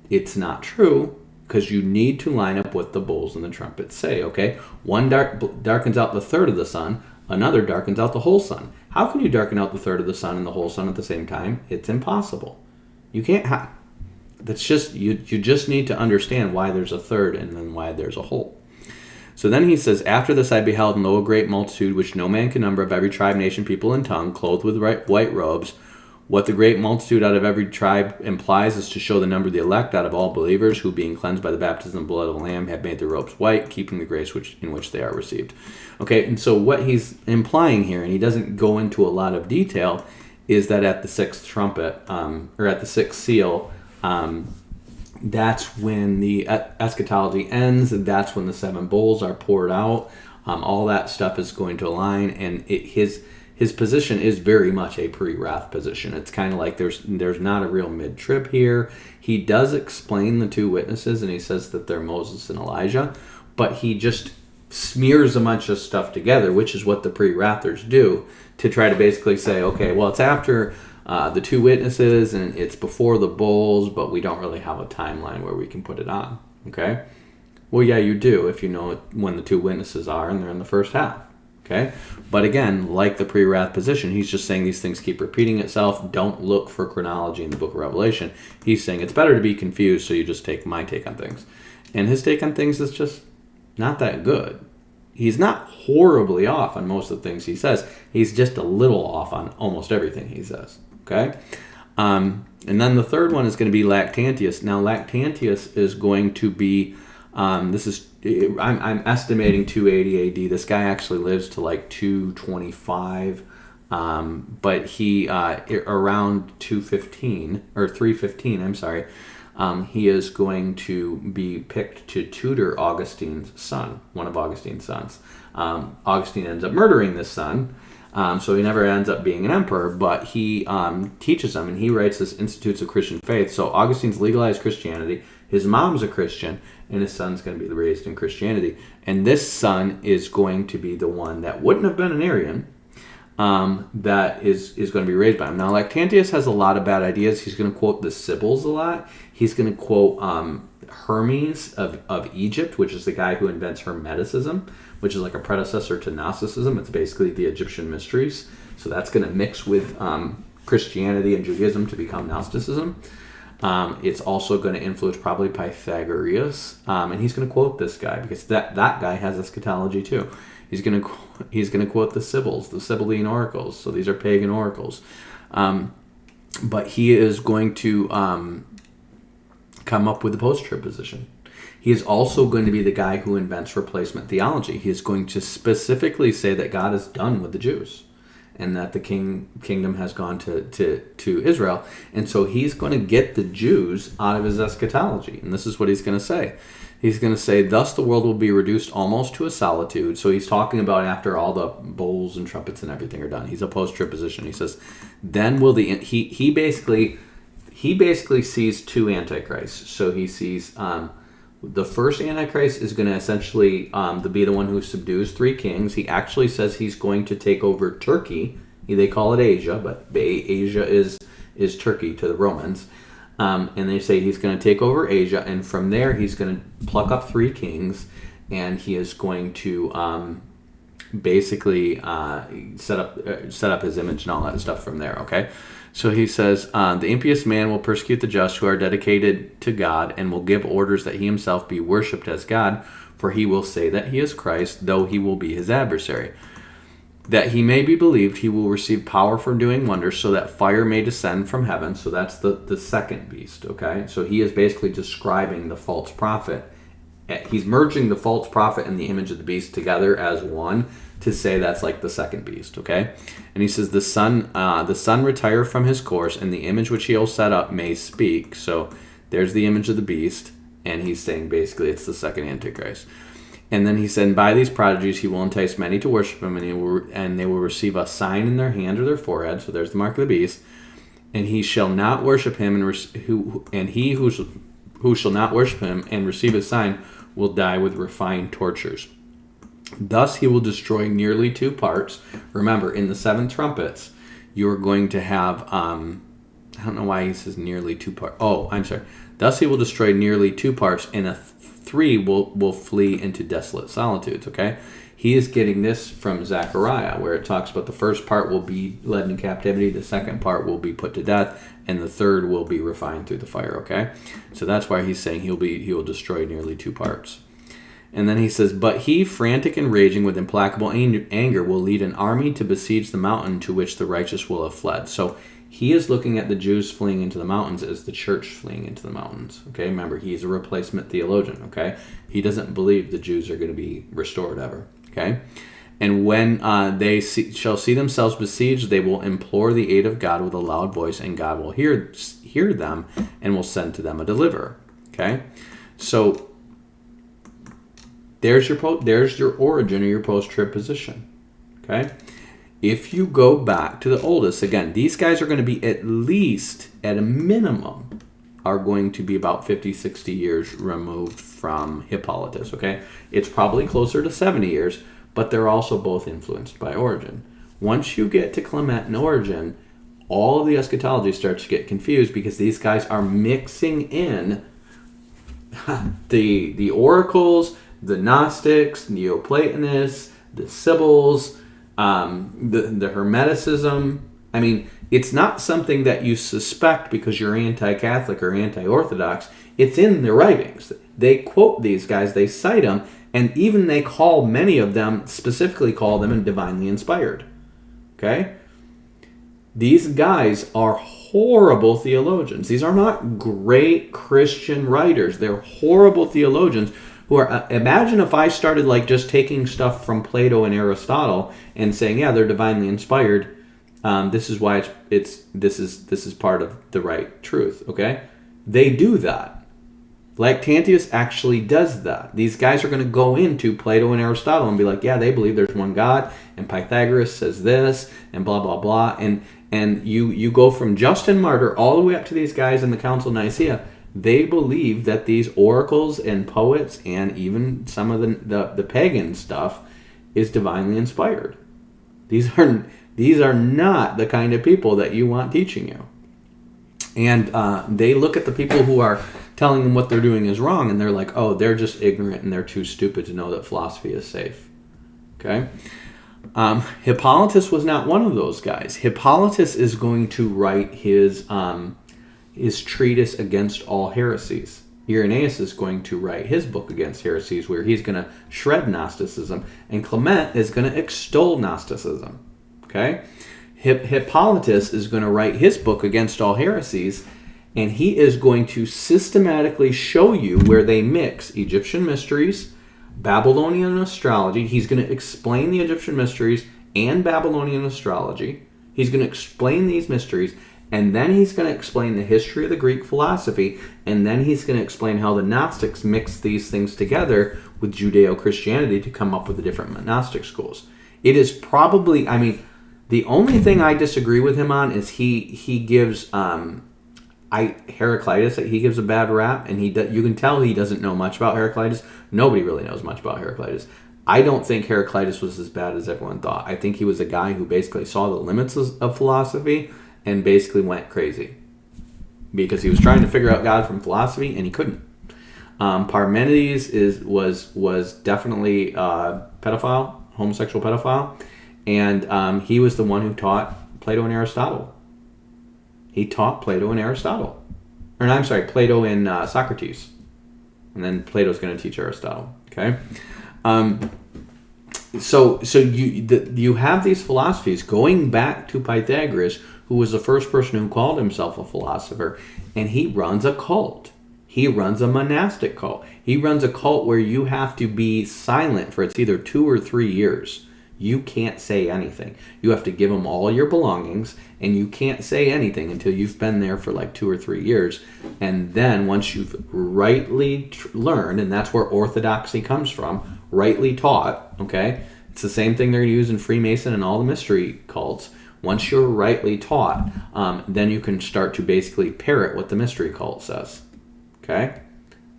It's not true, because you need to line up what the bowls and the trumpets say, okay? One darkens out the third of the sun, another darkens out the whole sun. How can you darken out the third of the sun and the whole sun at the same time? It's impossible. You can't have... That's just... You just need to understand why there's a third and then why there's a whole. So then he says, after this I beheld, and lo, a great multitude, which no man can number, of every tribe, nation, people, and tongue, clothed with white robes. What the great multitude out of every tribe implies is to show the number of the elect out of all believers, who, being cleansed by the baptism of the blood of the Lamb, have made their robes white, keeping the grace in which they are received. Okay, and so what he's implying here, and he doesn't go into a lot of detail, is that at the sixth trumpet, or at the sixth seal, that's when the eschatology ends, and that's when the 7 bowls are poured out. All that stuff is going to align, and his position is very much a pre-wrath position. It's kind of like there's not a real mid-trib here. He does explain the two witnesses, and he says that they're Moses and Elijah, but he just smears a bunch of stuff together, which is what the pre-wrathers do, to try to basically say, okay, well, it's after the two witnesses, and it's before the bowls, but we don't really have a timeline where we can put it on. Okay? Well, yeah, you do if you know when the two witnesses are, and they're in the first half. Okay? But again, like the pre-wrath position, he's just saying these things keep repeating itself. Don't look for chronology in the book of Revelation. He's saying it's better to be confused, so you just take my take on things. And his take on things is just not that good. He's not horribly off on most of the things he says. He's just a little off on almost everything he says. Okay? And then the third one is going to be Lactantius. Now, Lactantius is going to be, I'm estimating 280 AD. This guy actually lives to like 225, but he, around 215, or 315, I'm sorry, he is going to be picked to tutor Augustine's son, one of Augustine's sons. Augustine ends up murdering this son, so he never ends up being an emperor, but he teaches them, and he writes this Institutes of Christian Faith. So Augustine's legalized Christianity, his mom's a Christian, and his son's going to be raised in Christianity. And this son is going to be the one that wouldn't have been an Arian, that is going to be raised by him. Now, Lactantius has a lot of bad ideas. He's going to quote the Sibyls a lot. He's going to quote Hermes of Egypt, which is the guy who invents Hermeticism, which is like a predecessor to Gnosticism. It's basically the Egyptian mysteries. So that's going to mix with Christianity and Judaism to become Gnosticism. It's also going to influence probably Pythagoras, and he's going to quote this guy because that guy has eschatology too. He's going to quote the Sibyls, the Sibylline oracles. So these are pagan oracles, but he is going to come up with the post-trib position. He is also going to be the guy who invents replacement theology. He is going to specifically say that God is done with the Jews, and that the kingdom has gone to Israel. And so he's going to get the Jews out of his eschatology. And this is what he's going to say. He's going to say, thus the world will be reduced almost to a solitude. So he's talking about after all the bowls and trumpets and everything are done. He's a post-trib position. He says, then will he basically sees two antichrists. So he sees the first Antichrist is going to essentially be the one who subdues three kings. He actually says he's going to take over Turkey. They call it Asia, but Asia is Turkey to the Romans. And they say he's going to take over Asia, and from there he's going to pluck up three kings, and he is going to basically set up his image and all that stuff from there. Okay. So he says, the impious man will persecute the just who are dedicated to God, and will give orders that he himself be worshipped as God, for he will say that he is Christ, though he will be his adversary. That he may be believed, he will receive power for doing wonders, so that fire may descend from heaven. So that's the second beast, okay? So he is basically describing the false prophet. He's merging the false prophet and the image of the beast together as one, to say that's like the second beast, okay? And he says the sun retire from his course, and the image which he'll set up may speak. So there's the image of the beast, and he's saying basically it's the second Antichrist. And then he said, by these prodigies he will entice many to worship him, and they will receive a sign in their hand or their forehead. So there's the mark of the beast. And he shall not worship him, and he who shall not worship him and receive his sign will die with refined tortures. Thus he will destroy nearly two parts. Remember, in the seven trumpets, you're going to have, I don't know why he says nearly two parts. Oh, I'm sorry. Thus he will destroy nearly two parts, and three will flee into desolate solitudes, okay? He is getting this from Zechariah, where it talks about the first part will be led into captivity, the second part will be put to death, and the third will be refined through the fire, okay? So that's why he's saying he will destroy nearly two parts. And then he says, but he, frantic and raging with implacable anger, will lead an army to besiege the mountain to which the righteous will have fled. So he is looking at the Jews fleeing into the mountains as the church fleeing into the mountains. Okay, remember, he's a replacement theologian. Okay, he doesn't believe the Jews are going to be restored ever. Okay, and when they shall see themselves besieged, they will implore the aid of God with a loud voice, and God will hear them and will send to them a deliverer. Okay, so there's your Origen or your post-trib position. Okay? If you go back to the oldest, again, these guys are going to be at least, at a minimum, are going to be about 50, 60 years removed from Hippolytus, okay? It's probably closer to 70 years, but they're also both influenced by Origen. Once you get to Clement and Origen, all of the eschatology starts to get confused because these guys are mixing in the oracles, the Gnostics, Neoplatonists, the Sibyls, the Hermeticism. I mean, it's not something that you suspect because you're anti-Catholic or anti-Orthodox. It's in their writings. They quote these guys, they cite them, and even they call many of them, specifically call them divinely inspired. Okay? These guys are horrible theologians. These are not great Christian writers. They're horrible theologians who are, imagine if I started like just taking stuff from Plato and Aristotle and saying, yeah, they're divinely inspired. This is why this is part of the right truth. Okay, they do that. Lactantius actually does that. These guys are going to go into Plato and Aristotle and be like, yeah, they believe there's one God, and Pythagoras says this, and blah blah blah, and you go from Justin Martyr all the way up to these guys in the Council of Nicaea. They believe that these oracles and poets and even some of the pagan stuff is divinely inspired. These are not the kind of people that you want teaching you. And they look at the people who are telling them what they're doing is wrong, and they're like, oh, they're just ignorant and they're too stupid to know that philosophy is safe. Okay? Hippolytus was not one of those guys. Hippolytus is going to write his treatise against all heresies. Irenaeus is going to write his book against heresies, where he's going to shred Gnosticism, and Clement is going to extol Gnosticism. Okay? Hippolytus is going to write his book against all heresies, and he is going to systematically show you where they mix Egyptian mysteries, Babylonian astrology. He's going to explain the Egyptian mysteries and Babylonian astrology. He's going to explain these mysteries, and then he's going to explain the history of the Greek philosophy, and then he's going to explain how the Gnostics mix these things together with Judeo-Christianity to come up with the different Gnostic schools. It is probably, I mean, the only thing I disagree with him on is he gives Heraclitus, he gives a bad rap, and you can tell he doesn't know much about Heraclitus. Nobody really knows much about Heraclitus. I don't think Heraclitus was as bad as everyone thought. I think he was a guy who basically saw the limits of philosophy and basically went crazy because he was trying to figure out God from philosophy and he couldn't. Parmenides was definitely a pedophile, homosexual pedophile, and he was the one who taught Plato and Aristotle. He taught Plato and Aristotle. Or I'm sorry, Plato and Socrates. And then Plato's going to teach Aristotle. Okay? So you have these philosophies going back to Pythagoras, who was the first person who called himself a philosopher, and he runs a cult. He runs a monastic cult. He runs a cult where you have to be silent for it's either 2 or 3 years. You can't say anything. You have to give them all your belongings, and you can't say anything until you've been there for like 2 or 3 years. And then once you've rightly learned, and that's where orthodoxy comes from, rightly taught, okay? It's the same thing they're going to use in Freemason and all the mystery cults. Once you're rightly taught, then you can start to basically parrot what the mystery cult says, okay?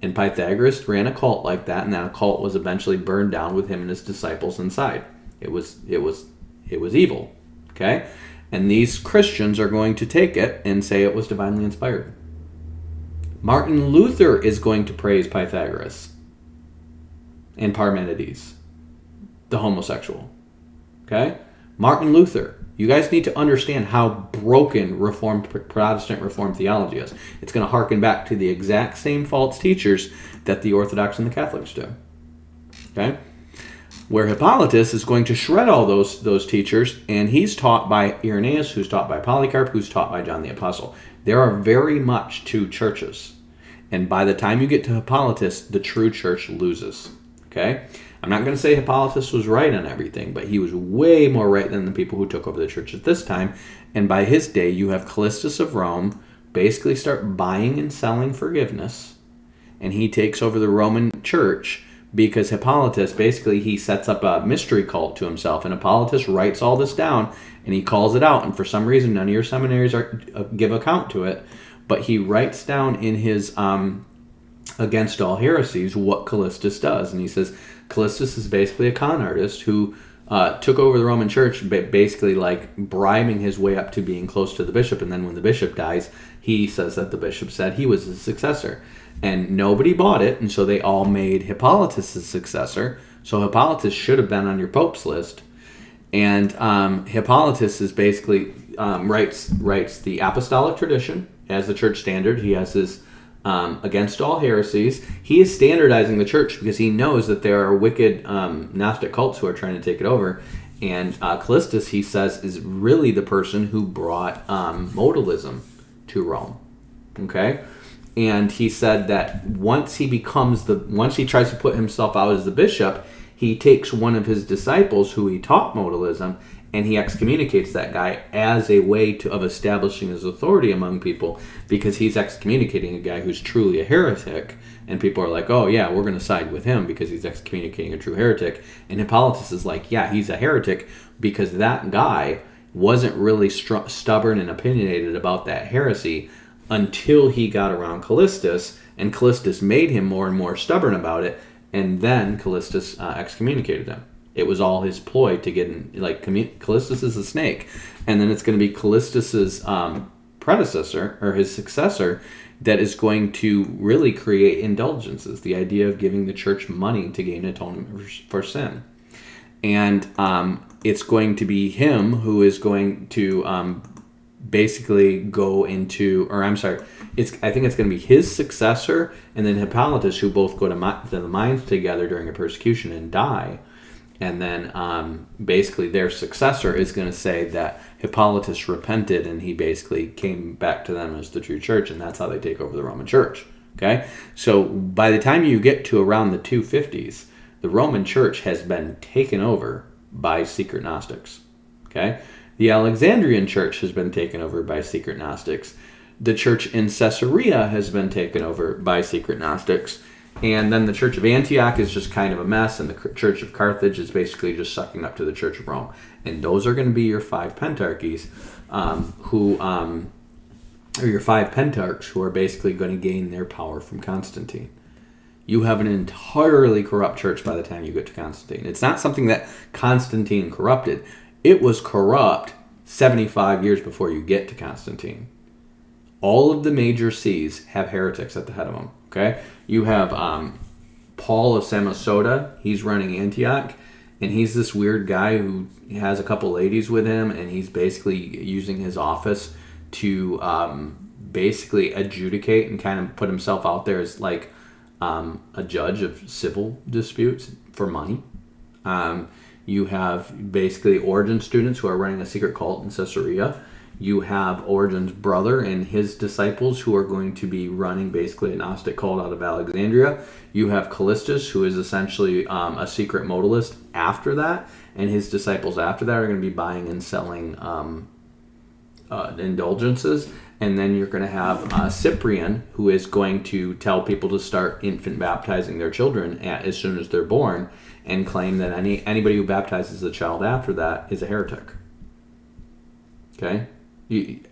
And Pythagoras ran a cult like that, and that cult was eventually burned down with him and his disciples inside. It was evil, okay? And these Christians are going to take it and say it was divinely inspired. Martin Luther is going to praise Pythagoras and Parmenides, the homosexual, okay? Martin Luther. You guys need to understand how broken Protestant Reformed theology is. It's going to harken back to the exact same false teachers that the Orthodox and the Catholics do, okay? Where Hippolytus is going to shred all those teachers, and he's taught by Irenaeus, who's taught by Polycarp, who's taught by John the Apostle. There are very much two churches. And by the time you get to Hippolytus, the true church loses. Okay? I'm not going to say Hippolytus was right on everything, but he was way more right than the people who took over the church at this time. And by his day, you have Callistus of Rome basically start buying and selling forgiveness. And he takes over the Roman church because Hippolytus, basically, he sets up a mystery cult to himself, and Hippolytus writes all this down, and he calls it out, and for some reason, none of your seminaries give account to it, but he writes down in his Against All Heresies what Callistus does, and he says Callistus is basically a con artist who took over the Roman Church, basically like bribing his way up to being close to the bishop, and then when the bishop dies, he says that the bishop said he was his successor. And nobody bought it, and so they all made Hippolytus his successor. So Hippolytus should have been on your pope's list. And Hippolytus is basically writes the apostolic tradition as the church standard. He has his Against All Heresies. He is standardizing the church because he knows that there are wicked Gnostic cults who are trying to take it over. And Callistus, he says, is really the person who brought modalism to Rome. Okay? And he said that once he tries to put himself out as the bishop, he takes one of his disciples who he taught modalism, and he excommunicates that guy as a way of establishing his authority among people, because he's excommunicating a guy who's truly a heretic, and people are like, oh yeah, we're going to side with him because he's excommunicating a true heretic. And Hippolytus is like, yeah, he's a heretic because that guy wasn't really stubborn and opinionated about that heresy until he got around Callistus, and Callistus made him more and more stubborn about it, and then Callistus excommunicated him. It was all his ploy to get in, Callistus is a snake, and then it's going to be Callistus's predecessor, or his successor, that is going to really create indulgences, the idea of giving the church money to gain atonement for sin. And it's going to be him who is going to basically go into, I think it's going to be his successor and then Hippolytus, who both go to the mines together during a persecution and die. And then basically their successor is going to say that Hippolytus repented and he basically came back to them as the true church, and that's how they take over the Roman Church. Okay? So by the time you get to around the 250s, the Roman Church has been taken over by secret Gnostics. Okay? The Alexandrian Church has been taken over by secret Gnostics. The church in Caesarea has been taken over by secret Gnostics. And then the Church of Antioch is just kind of a mess, and the Church of Carthage is basically just sucking up to the Church of Rome. And those are going to be your five pentarchies, or your five pentarchs who are basically going to gain their power from Constantine. You have an entirely corrupt church by the time you get to Constantine. It's not something that Constantine corrupted. It was corrupt 75 years before you get to Constantine. All of the major sees have heretics at the head of them. Okay, you have Paul of Samosata. He's running Antioch, and he's this weird guy who has a couple ladies with him, and he's basically using his office to basically adjudicate and kind of put himself out there as like a judge of civil disputes for money. You have basically Origen students who are running a secret cult in Caesarea. You have Origen's brother and his disciples who are going to be running basically a Gnostic cult out of Alexandria. You have Callistus, who is essentially a secret modalist after that, and his disciples after that are going to be buying and selling indulgences. And then you're going to have Cyprian, who is going to tell people to start infant baptizing their children as soon as they're born, and claim that anybody who baptizes a child after that is a heretic. Okay?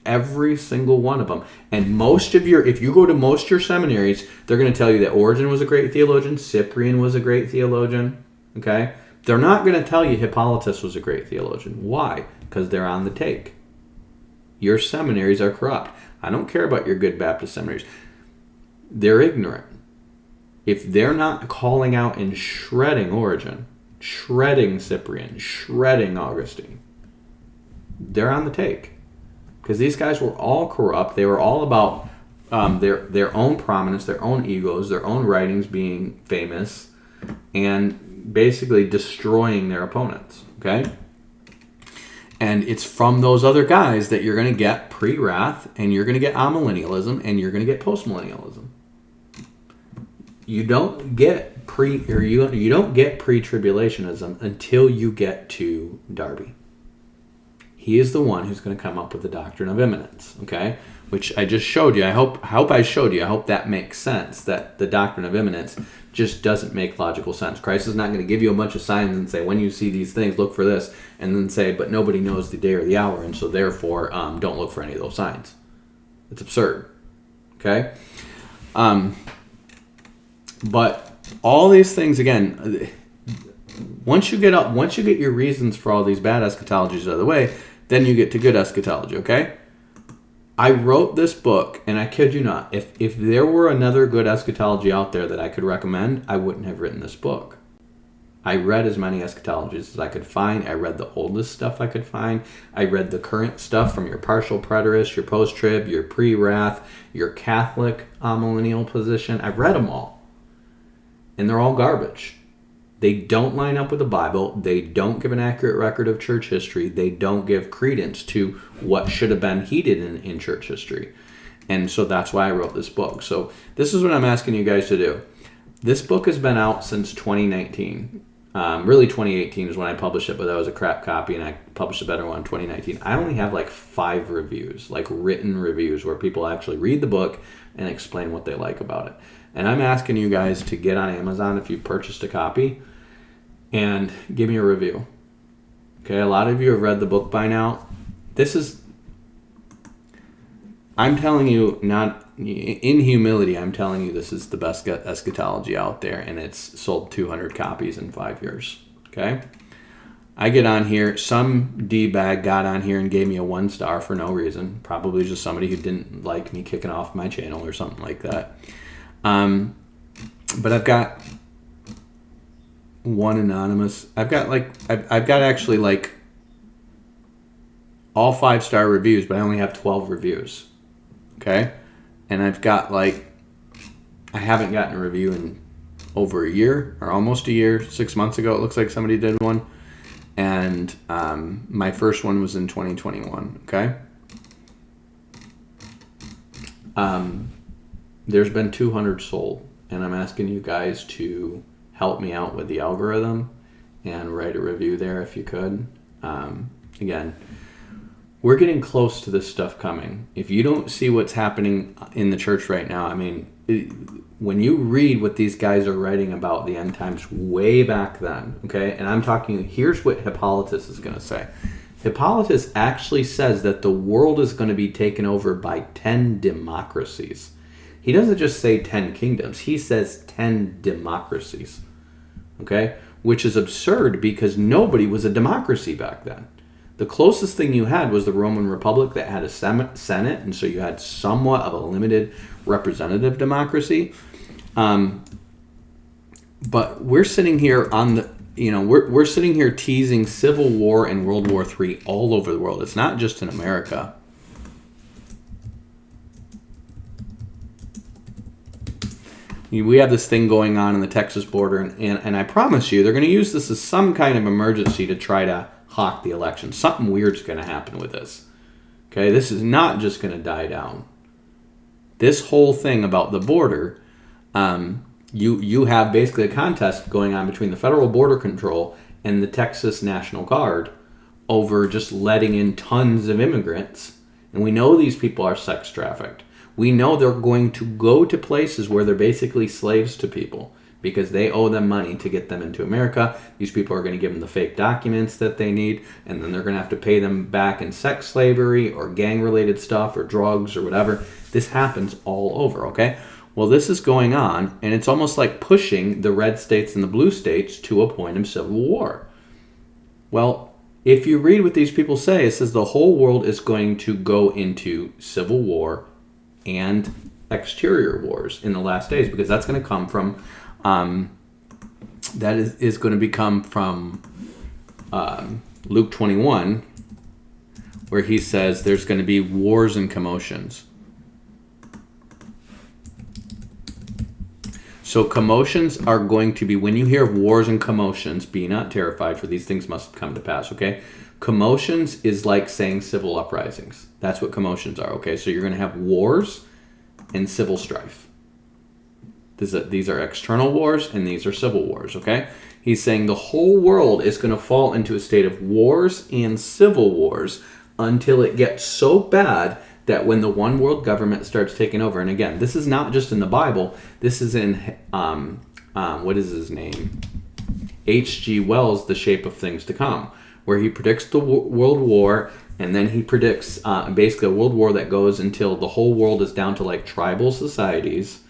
Every single one of them. And if you go to most of your seminaries, they're going to tell you that Origen was a great theologian, Cyprian was a great theologian. Okay? They're not going to tell you Hippolytus was a great theologian. Why? Because they're on the take. Your seminaries are corrupt. I don't care about your good Baptist seminaries. They're ignorant. If they're not calling out and shredding Origen, shredding Cyprian, shredding Augustine, they're on the take. Because these guys were all corrupt. They were all about their own prominence, their own egos, their own writings being famous, and basically destroying their opponents. Okay? And it's from those other guys that you're going to get pre-wrath, and you're going to get amillennialism, and you're going to get postmillennialism. You don't get pre-tribulationism until you get to Darby. He is the one who's going to come up with the doctrine of imminence, okay? which I just showed you. I hope I showed you. I hope that makes sense, that the doctrine of imminence just doesn't make logical sense. Christ is not going to give you a bunch of signs and say, when you see these things, look for this, and then say, but nobody knows the day or the hour, and so therefore don't look for any of those signs. It's absurd. Okay? But all these things, again, once you get your reasons for all these bad eschatologies out of the way, then you get to good eschatology, okay? I wrote this book, and I kid you not, if there were another good eschatology out there that I could recommend, I wouldn't have written this book. I read as many eschatologies as I could find. I read the oldest stuff I could find. I read the current stuff from your partial preterist, your post-trib, your pre-wrath, your Catholic millennial position. I've read them all. And they're all garbage. They don't line up with the Bible. They don't give an accurate record of church history. They don't give credence to what should have been heeded in church history. And so that's why I wrote this book. So this is what I'm asking you guys to do. This book has been out since 2019. Really 2018 is when I published it, but that was a crap copy, and I published a better one in 2019. I only have like 5 reviews, like written reviews, where people actually read the book and explain what they like about it. And I'm asking you guys to get on Amazon if you purchased a copy and give me a review. Okay, a lot of you have read the book by now. I'm telling you, not in humility, I'm telling you this is the best eschatology out there, and it's sold 200 copies in 5 years. Okay? I get on here, some D-bag got on here and gave me a 1 star for no reason. Probably just somebody who didn't like me kicking off my channel or something like that. But I've got one anonymous. I've got actually like all 5-star reviews, but I only have 12 reviews. Okay? And I've got I haven't gotten a review in over a year, or almost a year. 6 months ago, it looks like somebody did one. And my first one was in 2021. Okay? There's been 200 sold, and I'm asking you guys to help me out with the algorithm and write a review there if you could. Again, we're getting close to this stuff coming. If you don't see what's happening in the church right now, I mean, when you read what these guys are writing about the end times way back then, okay, and I'm talking, here's what Hippolytus is going to say. Hippolytus actually says that the world is going to be taken over by 10 democracies. He doesn't just say 10 kingdoms. He says 10 democracies, okay, which is absurd because nobody was a democracy back then. The closest thing you had was the Roman Republic that had a Senate, and so you had somewhat of a limited representative democracy. But we're sitting here we're sitting here teasing civil war and World War III all over the world. It's not just in America. We have this thing going on in the Texas border, and I promise you, they're going to use this as some kind of emergency to try to hawk the election. Something weird's going to happen with this. Okay, this is not just going to die down. This whole thing about the border, you have basically a contest going on between the Federal Border Control and the Texas National Guard over just letting in tons of immigrants. And we know these people are sex trafficked. We know they're going to go to places where they're basically slaves to people because they owe them money to get them into America. These people are going to give them the fake documents that they need, and then they're going to have to pay them back in sex slavery or gang-related stuff or drugs or whatever. This happens all over, okay? Well, this is going on, and it's almost like pushing the red states and the blue states to a point of civil war. Well, if you read what these people say, it says the whole world is going to go into civil war and exterior wars in the last days, because that's going to come from that is going to become from Luke 21, where he says there's going to be wars and commotions. So commotions are going to be, when you hear of wars and commotions, be not terrified, for these things must come to pass, okay? Commotions is like saying civil uprisings. That's what commotions are, okay? So you're going to have wars and civil strife. These are external wars, and these are civil wars, okay? He's saying the whole world is going to fall into a state of wars and civil wars until it gets so bad that when the one world government starts taking over, and again, this is not just in the Bible, this is in, what is his name? H.G. Wells' The Shape of Things to Come, where he predicts the world war, and then he predicts basically a world war that goes until the whole world is down to like tribal societies.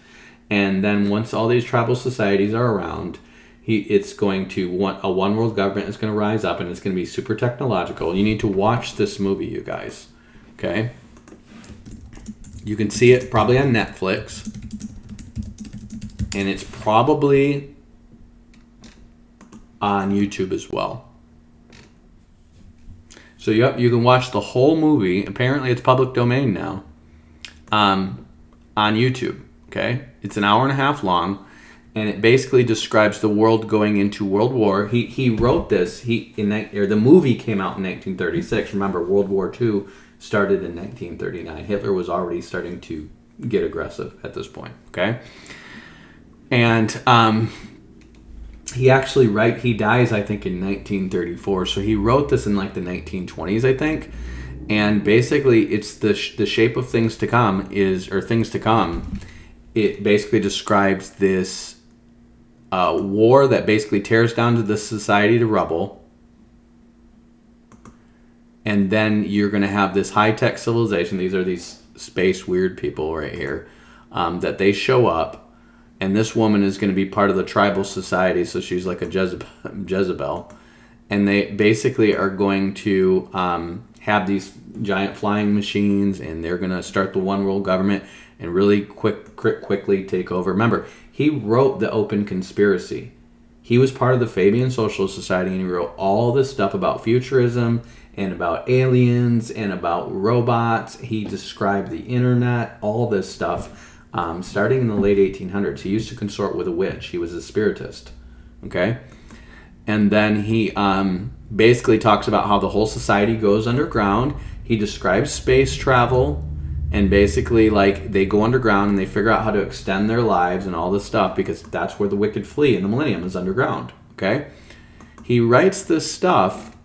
And then once all these tribal societies are around, it's going to a one world government is going to rise up, and it's going to be super technological. You need to watch this movie, you guys. Okay? You can see it probably on Netflix, and it's probably on YouTube as well. So yep, you can watch the whole movie. Apparently it's public domain now, on YouTube. Okay? It's an hour and a half long, and it basically describes the world going into World War. He wrote this. The movie came out in 1936. Remember, World War II started in 1939. Hitler was already starting to get aggressive at this point. Okay, and he dies, I think, in 1934. So he wrote this in like the 1920s, I think. And basically, it's the shape of things to come things to come. It basically describes this war that basically tears down to the society to rubble. And then you're going to have this high-tech civilization. These are these space weird people right here, that they show up. And this woman is going to be part of the tribal society, so she's like a Jezebel. And they basically are going to have these giant flying machines, and they're going to start the one world government and really quickly take over. Remember, he wrote The Open Conspiracy. He was part of the Fabian Social Society, and he wrote all this stuff about futurism and about aliens and about robots. He described the internet, all this stuff, starting in the late 1800s. He used to consort with a witch. He was a spiritist. Okay? And then he basically talks about how the whole society goes underground. He describes space travel, and basically like they go underground and they figure out how to extend their lives and all this stuff, because that's where the wicked flee in the millennium, is underground. Okay? He writes this stuff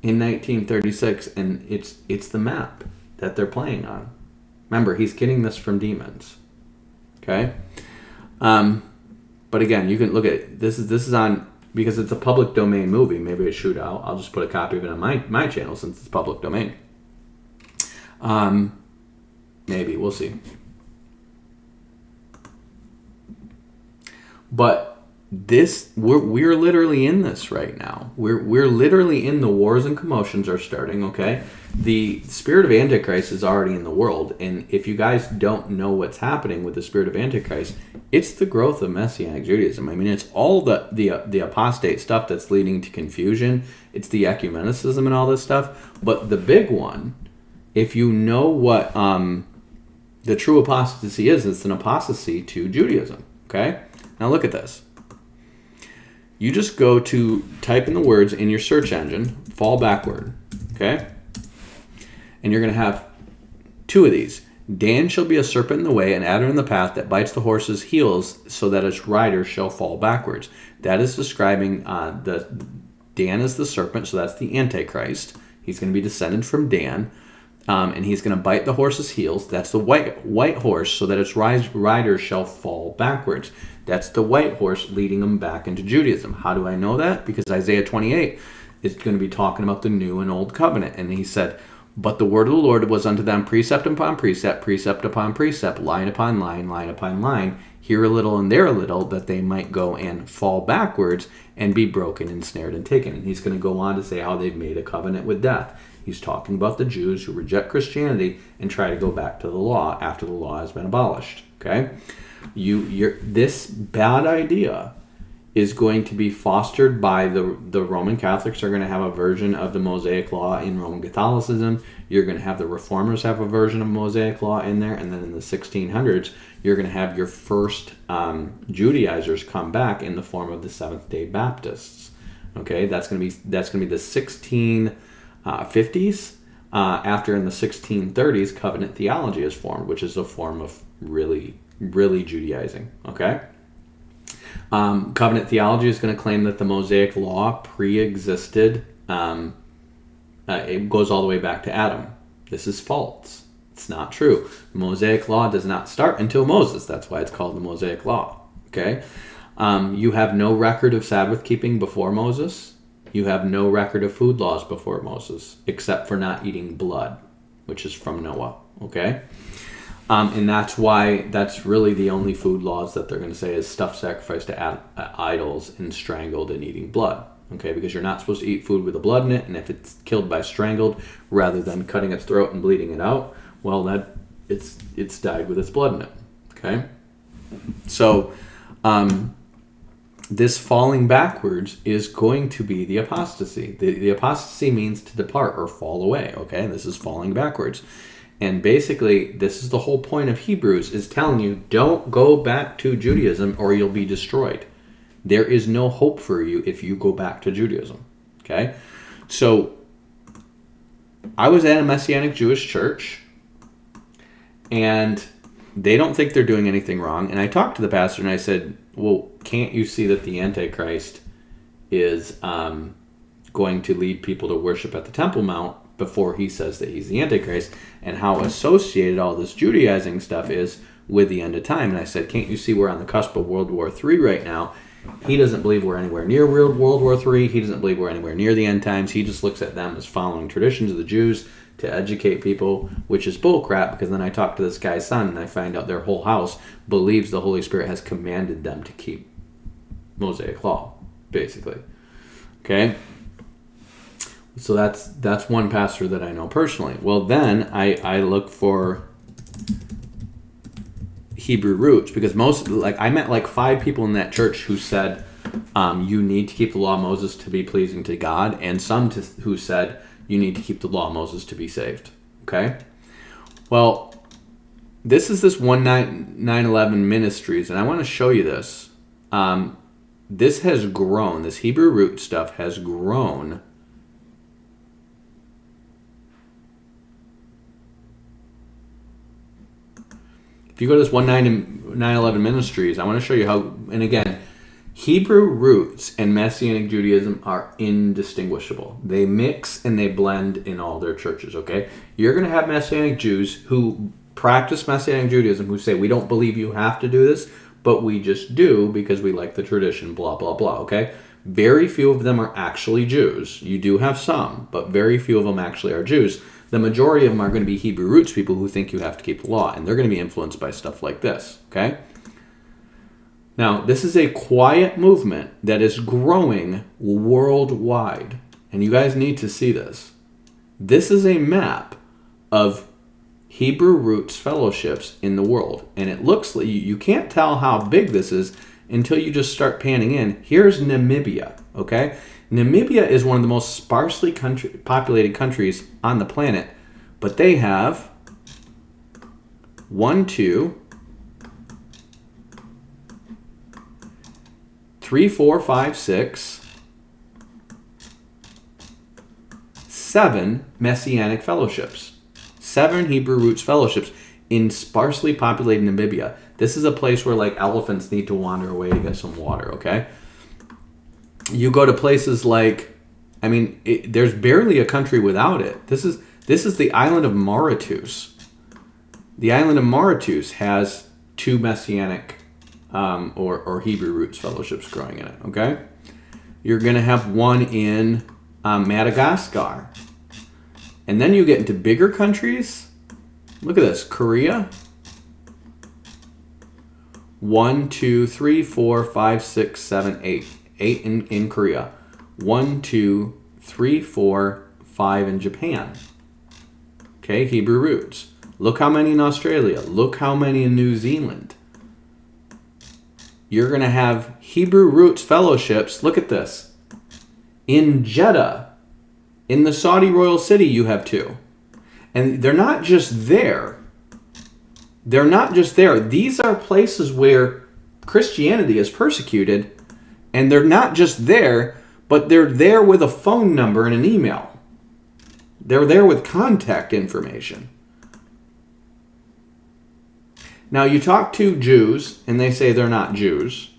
in 1936, and it's the map that they're playing on. Remember, he's getting this from demons. Okay? But again, you can look at this is on, because it's a public domain movie. Maybe it shoot out. I'll just put a copy of it on my channel since it's public domain. Maybe we'll see. But this we're literally in this right now. We're literally in the wars and commotions are starting. Okay, the spirit of Antichrist is already in the world, and if you guys don't know what's happening with the spirit of Antichrist, it's the growth of Messianic Judaism. I mean, it's all the apostate stuff that's leading to confusion. It's the ecumenicism and all this stuff. But the big one, if you know what the true apostasy is, it's an apostasy to Judaism. Okay, now look at this. You just go to type in the words in your search engine, fall backward, okay? And you're going to have two of these. Dan shall be a serpent in the way, an adder in the path that bites the horse's heels, so that its rider shall fall backwards. That is describing Dan is the serpent, so that's the Antichrist. He's going to be descended from Dan, and he's going to bite the horse's heels. That's the white horse, so that its rider shall fall backwards. That's the white horse leading them back into Judaism. How do I know that? Because Isaiah 28 is going to be talking about the new and old covenant. And he said, but the word of the Lord was unto them precept upon precept, precept upon precept, line upon line, line upon line, here a little and there a little, that they might go and fall backwards and be broken and snared and taken. And he's going to go on to say how they've made a covenant with death. He's talking about the Jews who reject Christianity and try to go back to the law after the law has been abolished. Okay? This bad idea is going to be fostered by the Roman Catholics. Are going to have a version of the Mosaic Law in Roman Catholicism. You're going to have the Reformers have a version of Mosaic Law in there, and then in the 1600s, you're going to have your first Judaizers come back in the form of the Seventh-day Baptists. Okay, that's going to be the 1650s. After in the 1630s, covenant theology is formed, which is a form of really Judaizing. Okay. Covenant theology is going to claim that the Mosaic Law pre-existed. It goes all the way back to Adam. This is false. It's not true. The Mosaic Law does not start until Moses. That's why it's called the Mosaic Law. Okay? You have no record of Sabbath keeping before Moses. You have no record of food laws before Moses, except for not eating blood, which is from Noah. Okay? And that's why that's really the only food laws that they're going to say is stuff sacrificed to idols and strangled and eating blood. Okay, because you're not supposed to eat food with the blood in it, and if it's killed by strangled rather than cutting its throat and bleeding it out, well, that it's died with its blood in it. Okay, so this falling backwards is going to be the apostasy. The apostasy means to depart or fall away. Okay, this is falling backwards. And basically, this is the whole point of Hebrews, is telling you, don't go back to Judaism or you'll be destroyed. There is no hope for you if you go back to Judaism. Okay? So, I was at a Messianic Jewish church, and they don't think they're doing anything wrong. And I talked to the pastor, and I said, well, can't you see that the Antichrist is going to lead people to worship at the Temple Mount before he says that he's the Antichrist, and how associated all this Judaizing stuff is with the end of time? And I said, can't you see we're on the cusp of World War III right now? He doesn't believe we're anywhere near World War III. He doesn't believe we're anywhere near the end times. He just looks at them as following traditions of the Jews to educate people, which is bullcrap, because then I talk to this guy's son and I find out their whole house believes the Holy Spirit has commanded them to keep Mosaic Law, basically. Okay? So that's one pastor that I know personally. Well, then I look for Hebrew roots, because I met 5 people in that church who said you need to keep the law of Moses to be pleasing to God, and some who said you need to keep the law of Moses to be saved. Okay? Well, this is this 911 Ministries, and I want to show you this. This has grown. This Hebrew root stuff has grown. If you go to this 911 Ministries, I want to show you how, and again, Hebrew roots and Messianic Judaism are indistinguishable. They mix and they blend in all their churches, okay? You're going to have Messianic Jews who practice Messianic Judaism who say, we don't believe you have to do this, but we just do because we like the tradition, blah, blah, blah, okay? Very few of them are actually Jews. You do have some, but very few of them actually are Jews. The majority of them are going to be Hebrew roots people who think you have to keep the law, and they're going to be influenced by stuff like this, okay? Now, this is a quiet movement that is growing worldwide, and you guys need to see this. This is a map of Hebrew roots fellowships in the world, and it looks like you can't tell how big this is until you just start panning in. Here's Namibia, okay? Namibia is one of the most sparsely populated countries on the planet, but they have 1, 2, 3, 4, 5, 6, 7 Messianic fellowships. 7 Hebrew roots fellowships in sparsely populated Namibia. This is a place where elephants need to wander away to get some water, okay? You go to places there's barely a country without it. This is the island of Mauritius. The island of Mauritius has 2 Messianic or Hebrew roots fellowships growing in it, okay? You're going to have one in Madagascar. And then you get into bigger countries. Look at this. Korea. 1, 2, 3, 4, 5, 6, 7, 8. 8 in Korea. 1, 2, 3, 4, 5 in Japan. Okay, Hebrew roots. Look how many in Australia. Look how many in New Zealand. You're going to have Hebrew roots fellowships. Look at this. In Jeddah. In the Saudi royal city, you have 2. And they're not just there. They're not just there. These are places where Christianity is persecuted. And they're not just there, but they're there with a phone number and an email. They're there with contact information. Now, you talk to Jews, and they say they're not Jews.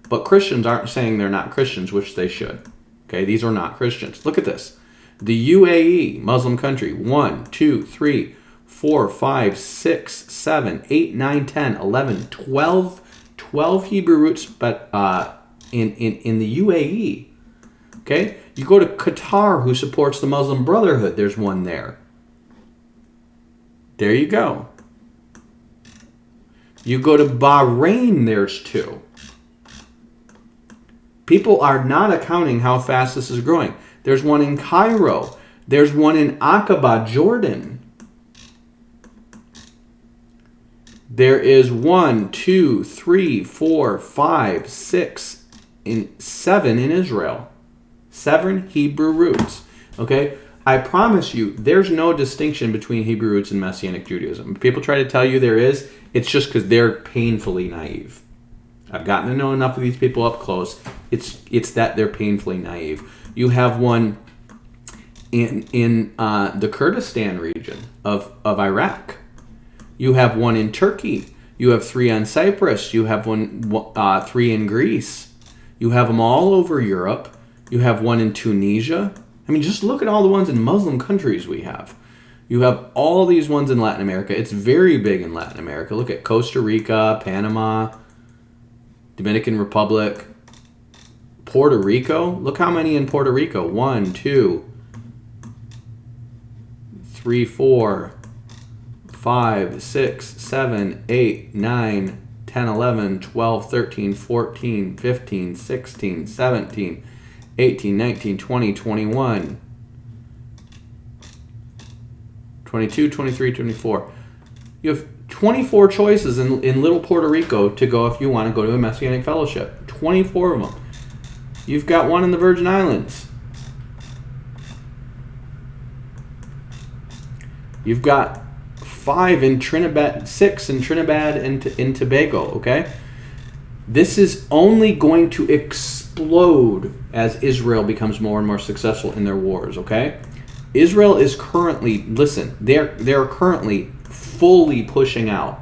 But Christians aren't saying they're not Christians, which they should. Okay, these are not Christians. Look at this. The UAE, Muslim country, 1, 2, 3, 4, 5, 6, 7, 8, 9, 10, 11, 12 Hebrew roots, but in the UAE. Okay? You go to Qatar, who supports the Muslim Brotherhood, there's one there. There you go. You go to Bahrain, there's 2. People are not accounting how fast this is growing. There's one in Cairo. There's one in Aqaba, Jordan. There is 1, 2, 3, 4, 5, 6, 7 in Israel. 7 Hebrew roots. Okay? I promise you, there's no distinction between Hebrew roots and Messianic Judaism. People try to tell you there is. It's just because they're painfully naive. I've gotten to know enough of these people up close. It's that they're painfully naive. You have one in the Kurdistan region of Iraq. You have one in Turkey. You have 3 on Cyprus. You have 3 in Greece. You have them all over Europe. You have one in Tunisia. I mean, just look at all the ones in Muslim countries we have. You have all these ones in Latin America. It's very big in Latin America. Look at Costa Rica, Panama, Dominican Republic, Puerto Rico. Look how many in Puerto Rico. 1, 2, 3, 4, 5, 6, 7, 8, 9, 10, 11, 12, 13, 14, 15, 16, 17, 18, 19, 20, 21, 22, 23, 24. You have 24 choices in little Puerto Rico to go if you want to go to a Messianic fellowship. 24 of them. You've got one in the Virgin Islands. You've got 5 in Trinidad, 6 in Trinidad and in Tobago, okay? This is only going to explode as Israel becomes more and more successful in their wars, okay? Israel is currently, listen, they're currently fully pushing out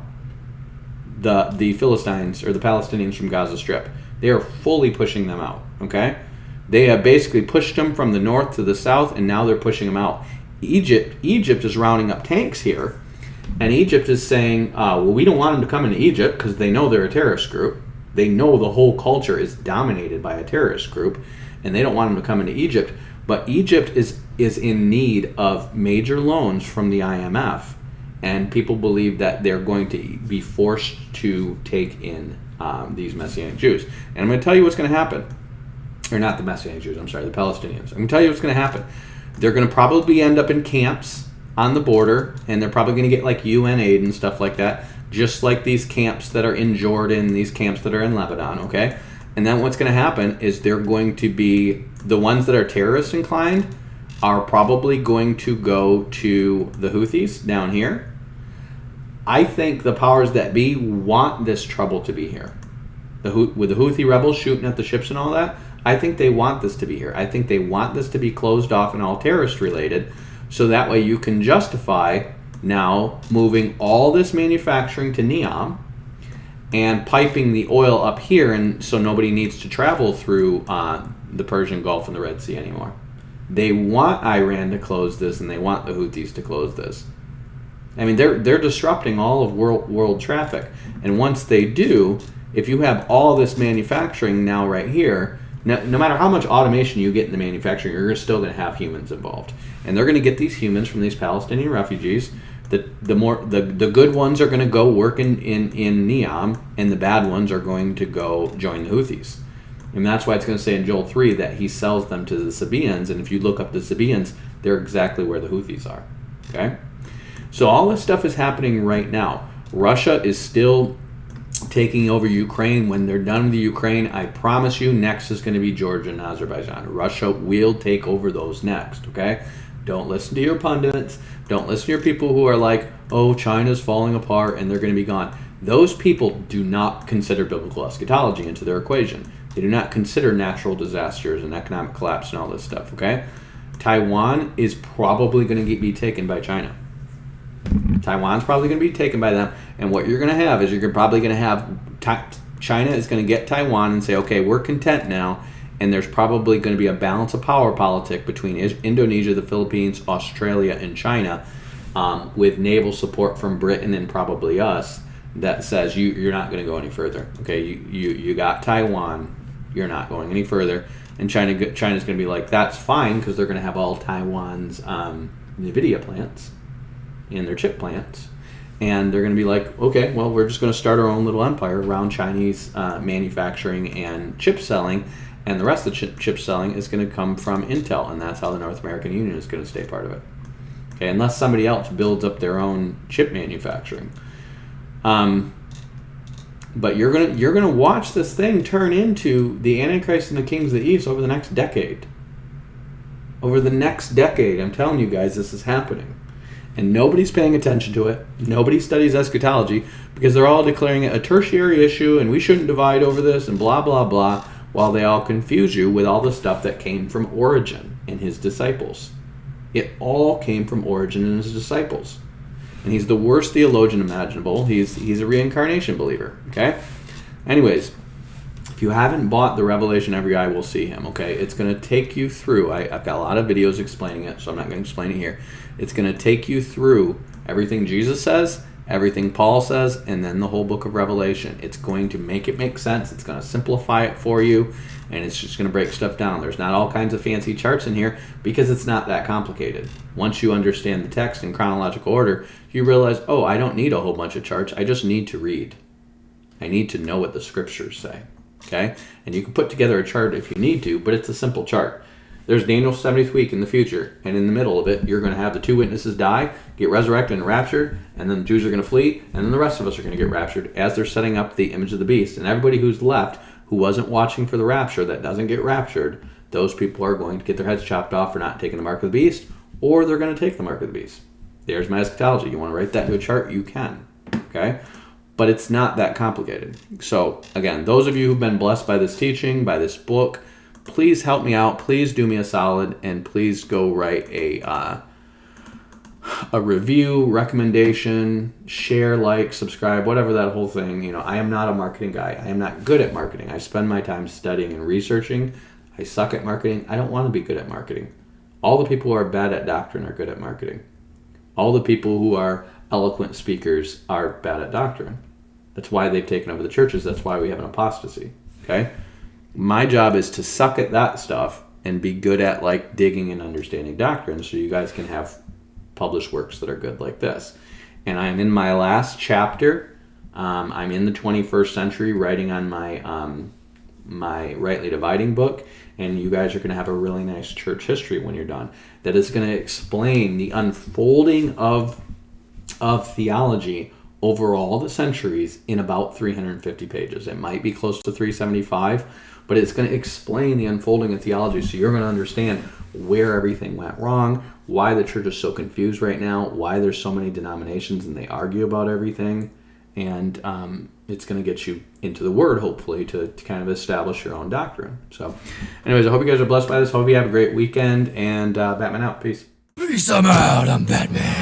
the Philistines or the Palestinians from Gaza Strip. They are fully pushing them out, okay? They have basically pushed them from the north to the south, and now they're pushing them out. Egypt is rounding up tanks here, and Egypt is saying, well, we don't want them to come into Egypt because they know they're a terrorist group. They know the whole culture is dominated by a terrorist group, and they don't want them to come into Egypt. But Egypt is in need of major loans from the IMF, and people believe that they're going to be forced to take in these Messianic Jews. And I'm going to tell you what's going to happen. Or not the Messianic Jews, I'm sorry, the Palestinians. I'm going to tell you what's going to happen. They're going to probably end up in camps on the border, and they're probably going to get like UN aid and stuff like that, just like these camps that are in Jordan, these camps that are in Lebanon, okay? And then what's going to happen is they're going to be, the ones that are terrorist inclined are probably going to go to the Houthis down here. I think the powers that be want this trouble to be here. With the Houthi rebels shooting at the ships and all that, I think they want this to be here. I think they want this to be closed off and all terrorist related, so that way you can justify now moving all this manufacturing to Neom and piping the oil up here, and so nobody needs to travel through the Persian Gulf and the Red Sea anymore. They want Iran to close this, and they want the Houthis to close this. I mean, they're disrupting all of world traffic, and once they do, if you have all this manufacturing now right here, no matter how much automation you get in the manufacturing, you're still going to have humans involved, and they're going to get these humans from these Palestinian refugees. The good ones are going to go work in Neom, and the bad ones are going to go join the Houthis. And that's why it's going to say in Joel 3 that he sells them to the Sabaeans, and if you look up the Sabaeans, they're exactly where the Houthis are. Okay? So all this stuff is happening right now. Russia is still taking over Ukraine. When they're done with the Ukraine, I promise you, next is going to be Georgia and Azerbaijan. Russia will take over those next, okay? Don't listen to your pundits. Don't listen to your people who are like, oh, China's falling apart and they're going to be gone. Those people do not consider biblical eschatology into their equation. They do not consider natural disasters and economic collapse and all this stuff, okay? Taiwan is probably going to be taken by China. Taiwan's probably going to be taken by them, and what you're going to have is you're probably going to have China is going to get Taiwan and say, okay, we're content now, and there's probably going to be a balance of power politic between Indonesia, the Philippines, Australia, and China, with naval support from Britain and probably us, that says you're not going to go any further. Okay, you got Taiwan, you're not going any further, and China's going to be like, that's fine, because they're going to have all Taiwan's NVIDIA plants and their chip plants, and they're going to be like, okay, well, we're just going to start our own little empire around Chinese manufacturing and chip selling, and the rest of the chip selling is going to come from Intel, and that's how the North American Union is going to stay part of it. Okay, unless somebody else builds up their own chip manufacturing. But you're gonna watch this thing turn into the Antichrist and the Kings of the East over the next decade. Over the next decade, I'm telling you guys, this is happening. And nobody's paying attention to it. Nobody studies eschatology because they're all declaring it a tertiary issue and we shouldn't divide over this and blah, blah, blah, while they all confuse you with all the stuff that came from Origen and his disciples. It all came from Origen and his disciples. And he's the worst theologian imaginable. He's a reincarnation believer, okay? Anyways, if you haven't bought the Revelation Every Eye Will See Him, okay, it's going to take you through. I've got a lot of videos explaining it, so I'm not going to explain it here. It's going to take you through everything Jesus says, everything Paul says, and then the whole book of Revelation. It's going to make it make sense. It's going to simplify it for you, and it's just going to break stuff down. There's not all kinds of fancy charts in here because it's not that complicated. Once you understand the text in chronological order, you realize, oh, I don't need a whole bunch of charts. I just need to read. I need to know what the scriptures say. Okay? And you can put together a chart if you need to, but it's a simple chart. There's Daniel's 70th week in the future, and in the middle of it, you're going to have the two witnesses die, get resurrected and raptured, and then the Jews are going to flee, and then the rest of us are going to get raptured as they're setting up the image of the beast. And everybody who's left, who wasn't watching for the rapture, that doesn't get raptured, those people are going to get their heads chopped off for not taking the mark of the beast, or they're going to take the mark of the beast. There's my eschatology. You want to write that into a chart? You can. Okay? But it's not that complicated. So, again, those of you who've been blessed by this teaching, by this book, please help me out. Please do me a solid, and please go write a review, recommendation, share, like, subscribe, whatever that whole thing. You know, I am not a marketing guy. I am not good at marketing. I spend my time studying and researching. I suck at marketing. I don't want to be good at marketing. All the people who are bad at doctrine are good at marketing. All the people who are eloquent speakers are bad at doctrine. That's why they've taken over the churches. That's why we have an apostasy. Okay? My job is to suck at that stuff and be good at like digging and understanding doctrine so you guys can have published works that are good like this. And I'm in my last chapter. I'm in the 21st century writing on my Rightly Dividing book, and you guys are going to have a really nice church history when you're done that is going to explain the unfolding of theology over all the centuries in about 350 pages. It might be close to 375, but it's going to explain the unfolding of theology so you're going to understand where everything went wrong, why the church is so confused right now, why there's so many denominations and they argue about everything, and it's going to get you into the Word, hopefully, to kind of establish your own doctrine. So, anyways, I hope you guys are blessed by this. Hope you have a great weekend, and Batman out. Peace. Peace, I'm out. I'm Batman.